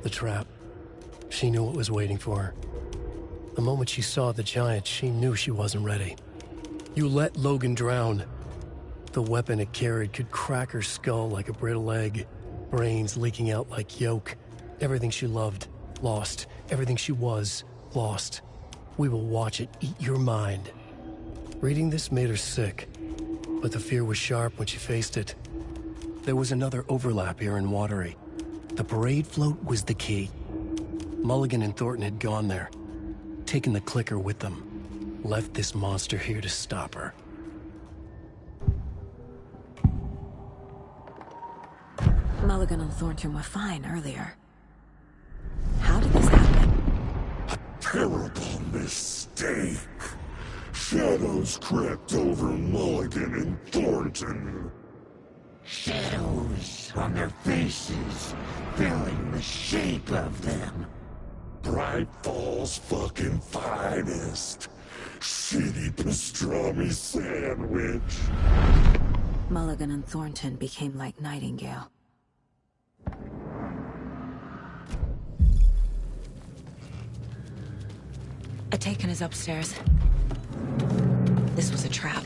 The trap. She knew what was waiting for her. The moment she saw the giant, she knew she wasn't ready. You let Logan drown. The weapon it carried could crack her skull like a brittle egg. Brains leaking out like yolk. Everything she loved, lost. Everything she was, lost. We will watch it eat your mind. Reading this made her sick, but the fear was sharp when she faced it. There was another overlap here in Watery. The parade float was the key. Mulligan and Thornton had gone there, taken the clicker with them, left this monster here to stop her. Mulligan and Thornton were fine earlier. How did this happen? Terrible mistake. Shadows crept over Mulligan and Thornton. Shadows on their faces, filling the shape of them. Bright Falls fucking finest. Shitty pastrami sandwich. Mulligan and Thornton became like Nightingale. Atakan is upstairs. This was a trap.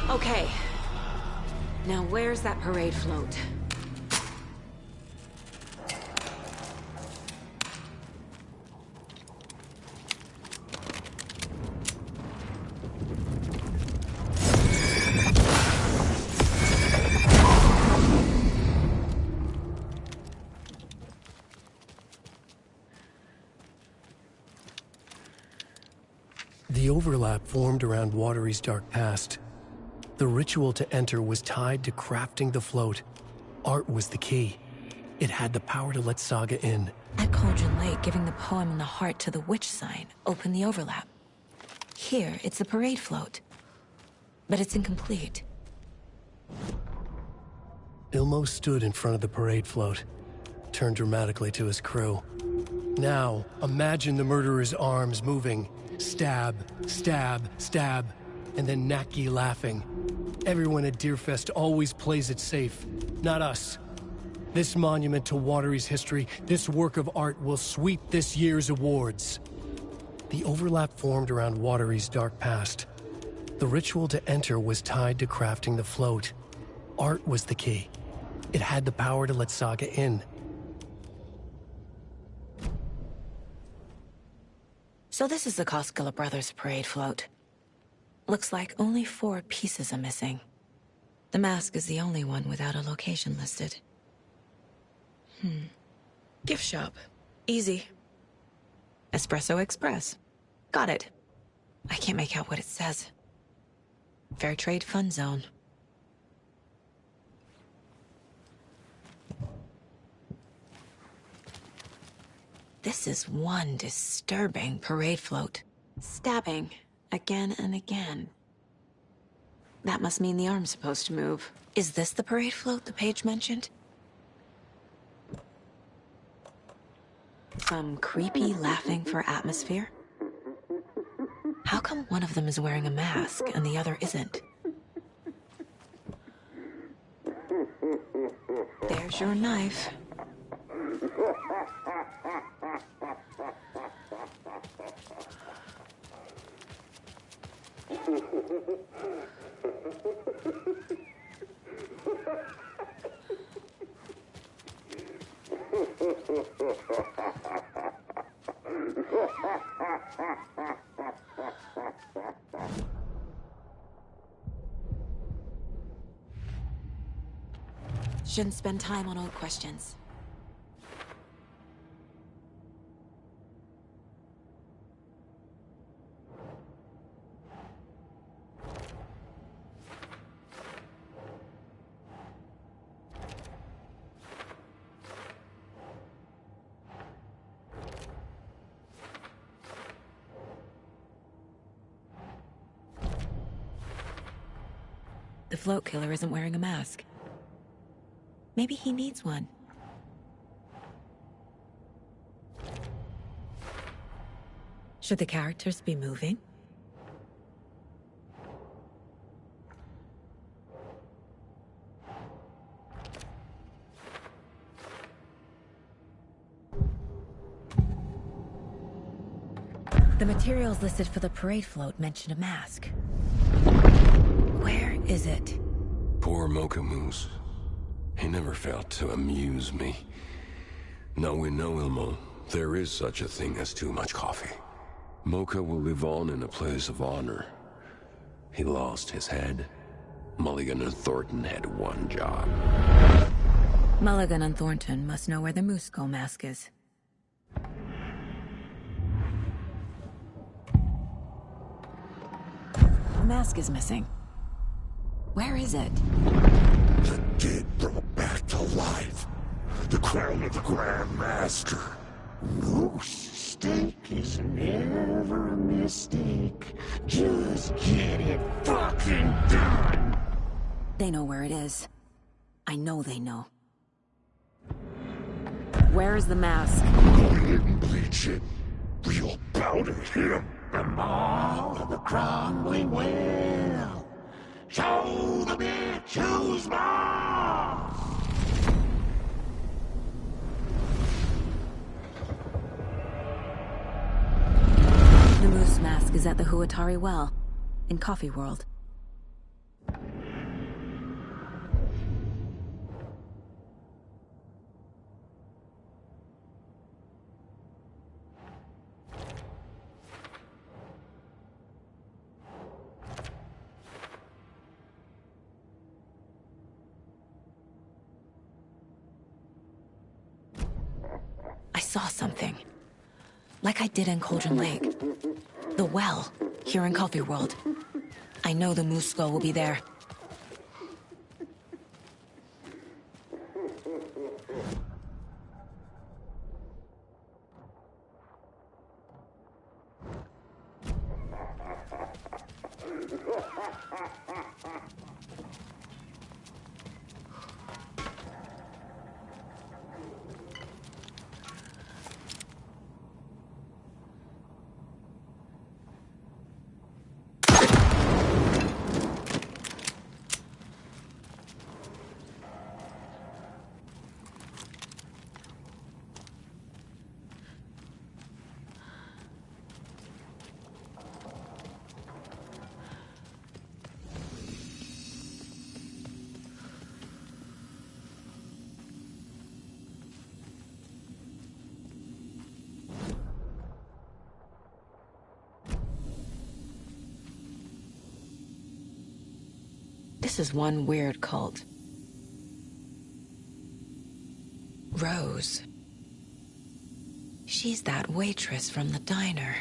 Okay. Now where's that parade float? The overlap formed around Watery's dark past. The ritual to enter was tied to crafting the float. Art was the key. It had the power to let Saga in. At Cauldron Lake, giving the poem and the heart to the witch sign opened the overlap. Here, it's the parade float. But it's incomplete. Ilmo stood in front of the parade float, turned dramatically to his crew. Now, imagine the murderer's arms moving. Stab, stab, stab, and then Naki laughing. Everyone at Deerfest always plays it safe, not us. This monument to Watery's history, this work of art will sweep this year's awards. The overlap formed around Watery's dark past. The ritual to enter was tied to crafting the float. Art was the key. It had the power to let Saga in. So this is the Koskela Brothers parade float. Looks like only 4 pieces are missing. The mask is the only one without a location listed. Gift shop. Easy. Espresso Express. Got it. I can't make out what it says. Fair Trade Fund Zone. This is one disturbing parade float. Stabbing. Again and again. That must mean the arm's supposed to move. Is this the parade float the page mentioned? Some creepy laughing for atmosphere? How come one of them is wearing a mask and the other isn't? There's your knife. Shouldn't spend time on old questions. float killer isn't wearing a mask. Maybe he needs one. Should the characters be moving? The materials listed for the parade float mention a mask. Where is it? Poor Mocha Moose. He never failed to amuse me. Now we know, Ilmo, there is such a thing as too much coffee. Mocha will live on in a place of honor. He lost his head. Mulligan and Thornton had one job. Mulligan and Thornton must know where the Moose Skull mask is. The mask is missing. Where is it? The dead brought back to life. The crown of the Grand Master. Moose steak is never a mistake. Just get it fucking done. They know where it is. I know they know. Where is the mask? We didn't bleach it. We'll powder him. The maw of the crumbling well. Show the bitch who's boss. The Moose mask is at the Huatari Well, in Coffee World. I saw something. Like I did in Cauldron Lake. The well, here in Coffee World. I know the Moose Skull will be there. This is one weird cult. Rose. She's that waitress from the diner.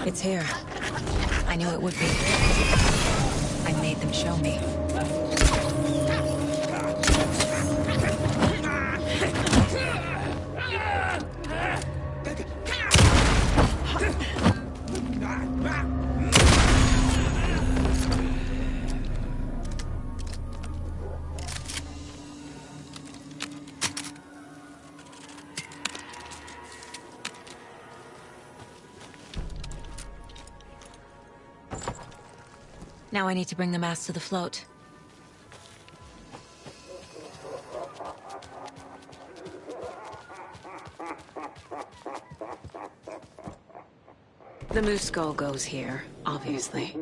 It's here. I knew it would be. I made them show me. Now I need to bring the mask to the float. The Moose Skull goes here, obviously.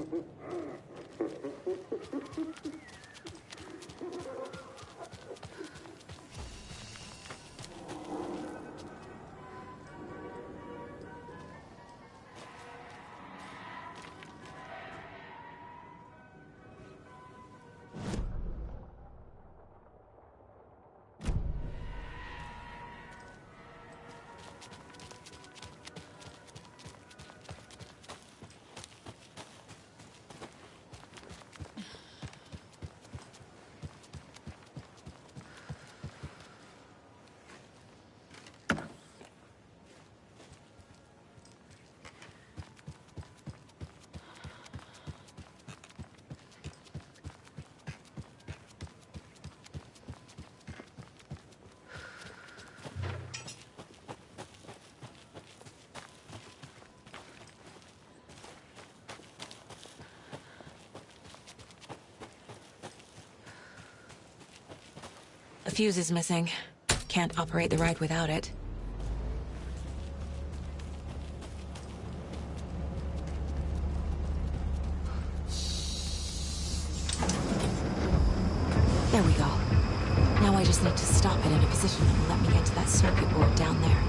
fuse is missing. Can't operate the ride without it. There we go. Now I just need to stop it in a position that will let me get to that circuit board down there.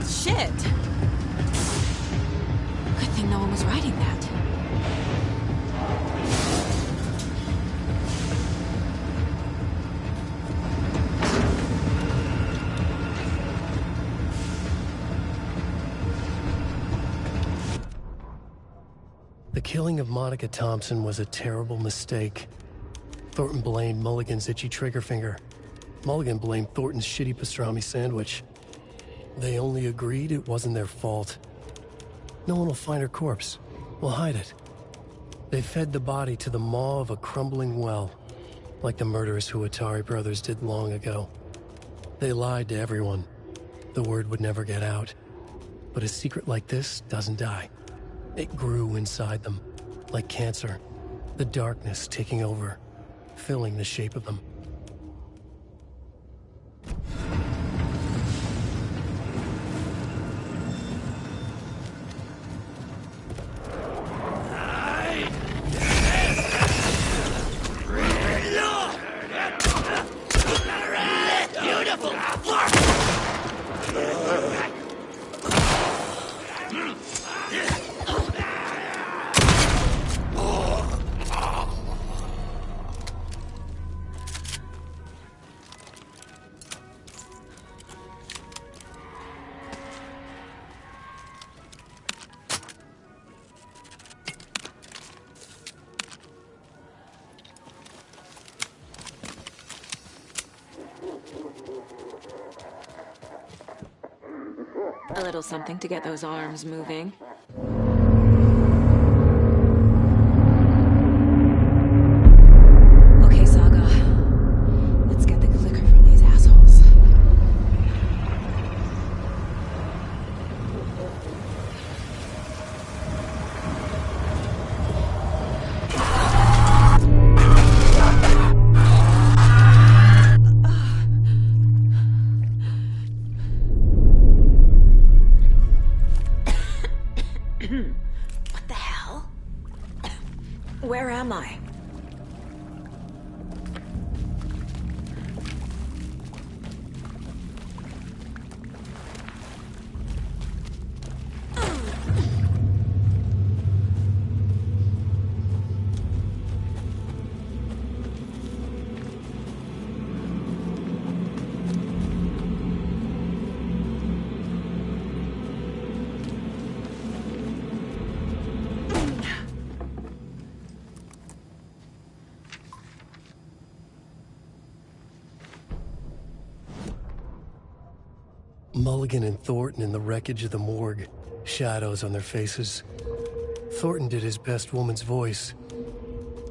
Shit! Good thing no one was riding that. The killing of Monica Thompson was a terrible mistake. Thornton blamed Mulligan's itchy trigger finger. Mulligan blamed Thornton's shitty pastrami sandwich. They only agreed it wasn't their fault. No one will find her corpse. We'll hide it. They fed the body to the maw of a crumbling well, like the murderous Huatari brothers did long ago. They lied to everyone. The word would never get out. But a secret like this doesn't die. It grew inside them, like cancer. The darkness taking over, filling the shape of them. A little something to get those arms moving. Okay, Saga. Let's get the clicker from these assholes. What the hell? Where am I? Mulligan and Thornton in the wreckage of the morgue, shadows on their faces. Thornton did his best woman's voice.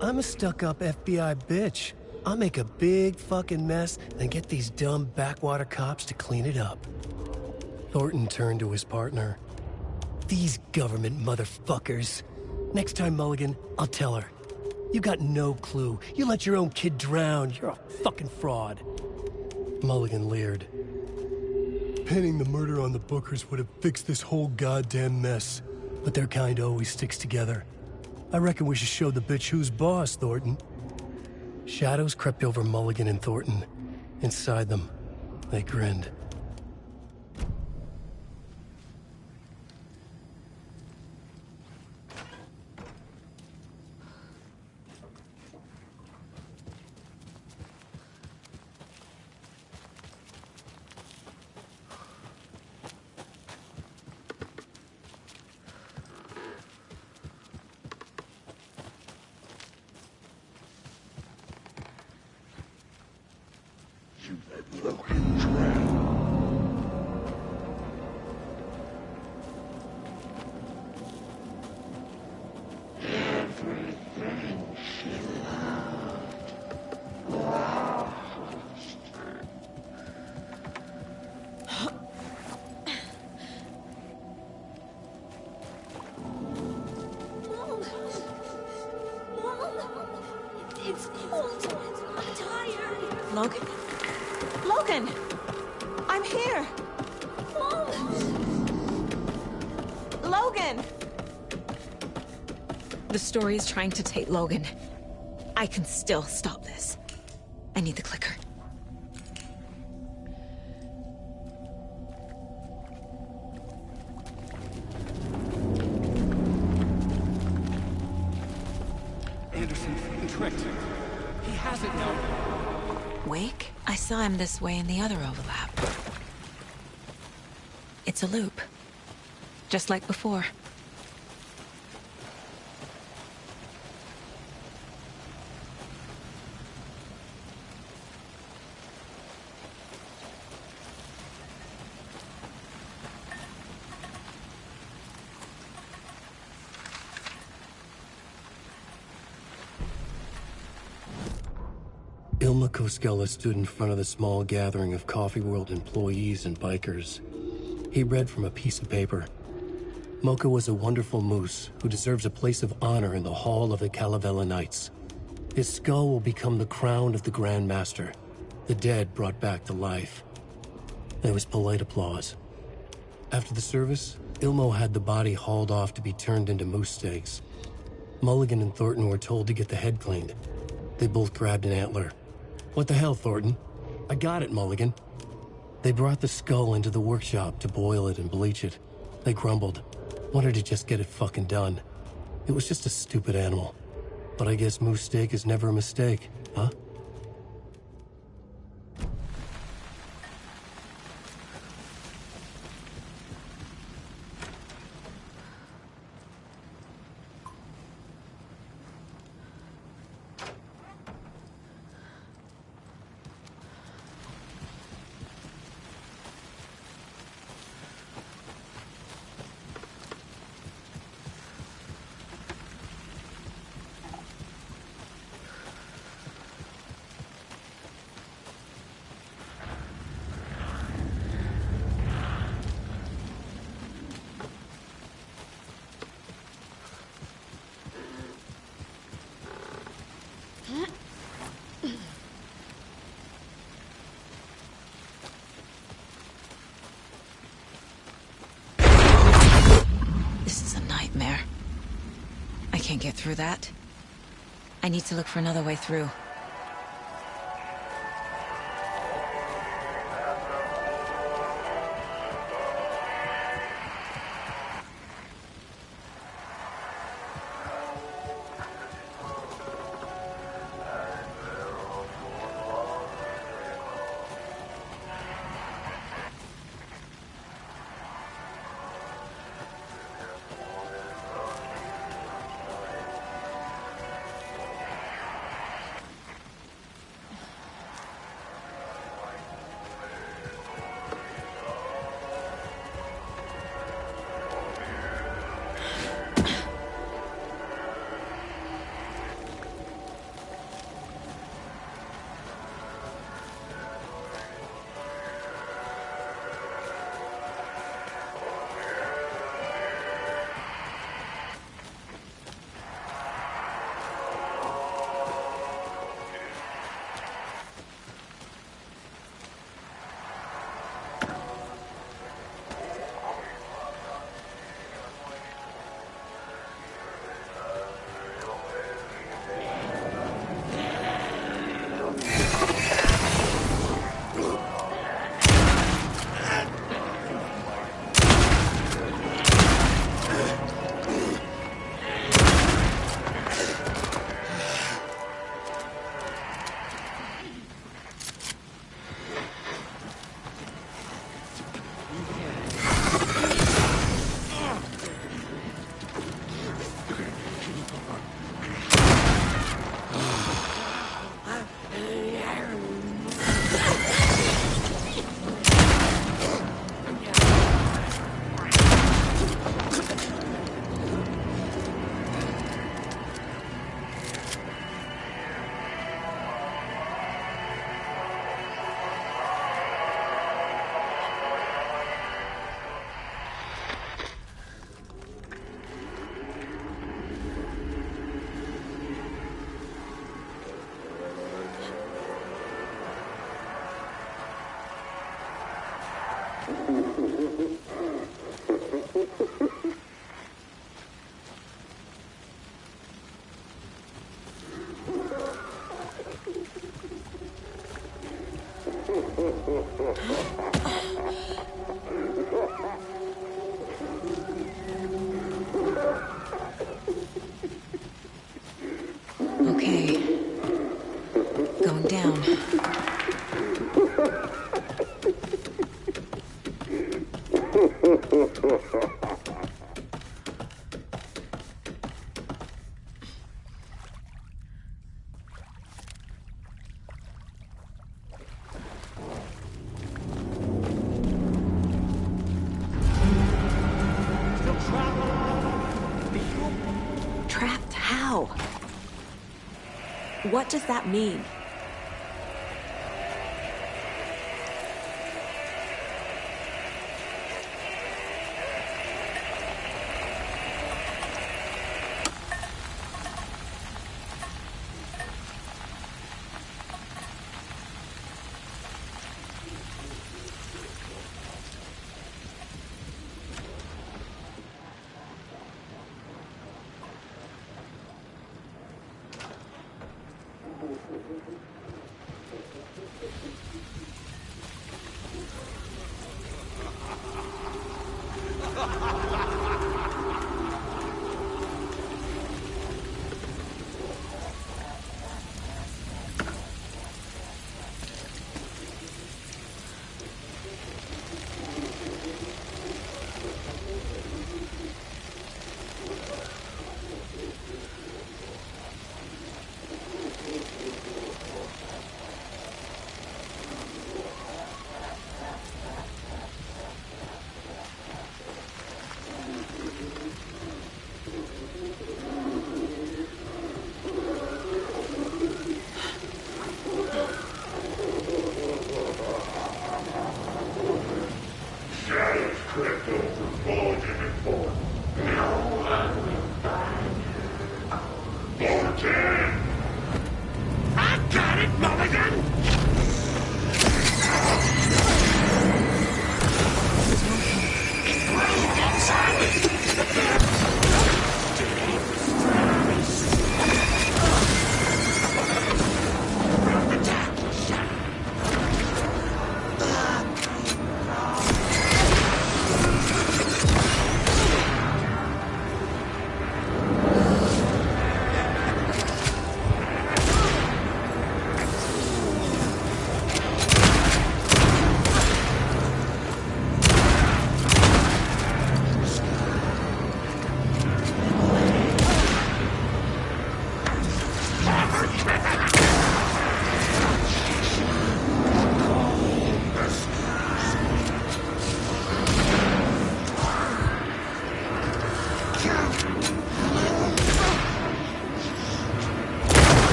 I'm a stuck-up FBI bitch. I'll make a big fucking mess and get these dumb backwater cops to clean it up. Thornton turned to his partner. These government motherfuckers. Next time, Mulligan, I'll tell her. You got no clue. You let your own kid drown. You're a fucking fraud. Mulligan leered. Pinning the murder on the Bookers would have fixed this whole goddamn mess. But their kind always sticks together. I reckon we should show the bitch who's boss, Thornton. Shadows crept over Mulligan and Thornton. Inside them, they grinned. stupid-looking trap. Everything she loved lost. It's cold. I'm tired. Logan? Logan! I'm here! Logan! The story is trying to take Logan. I can still stop this. I need the clicker. Anderson, tricked. He has it now. Wake? I saw him this way in the other overlap. It's a loop. Just like before. Ilma Koskela stood in front of the small gathering of Coffee World employees and bikers. He read from a piece of paper. Mocha was a wonderful moose who deserves a place of honor in the hall of the Calavella Knights. His skull will become the crown of the Grand Master, the dead brought back to life. There was polite applause. After the service, Ilmo had the body hauled off to be turned into moose steaks. Mulligan and Thornton were told to get the head cleaned. They both grabbed an antler. What the hell, Thornton? I got it, Mulligan. They brought the skull into the workshop to boil it and bleach it. They grumbled. Wanted to just get it fucking done. It was just a stupid animal. But I guess moose steak is never a mistake, huh? Can't get through that. I need to look for another way through. Okay. Going down. Trapped how? What does that mean?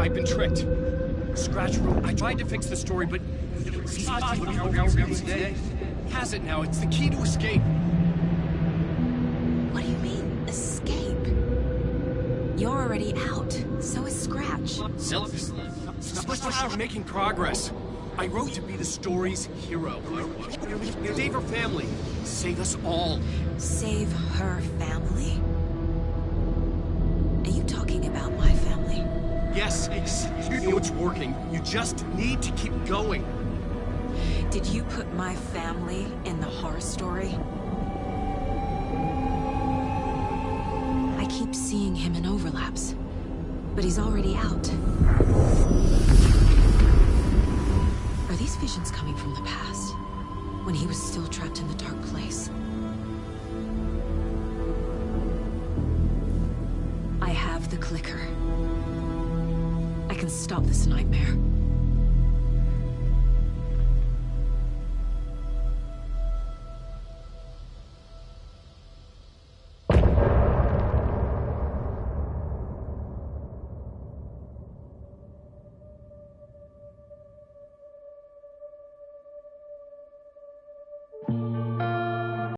I've been tricked. Scratch Road. I tried to fix the story, but has it now. It's the key to escape. What do you mean, escape? You're already out. So is Scratch. Silk. Stop making progress. I wrote to be the story's hero. Save her family. Save us all. Save her family? Are you talking about my family? Yes, you know it's working. You just need to keep going. Did you put my family in the horror story? I keep seeing him in overlaps, but he's already out. Are these visions coming from the past, when he was still trapped in the dark place? I have the clicker. I can stop this nightmare.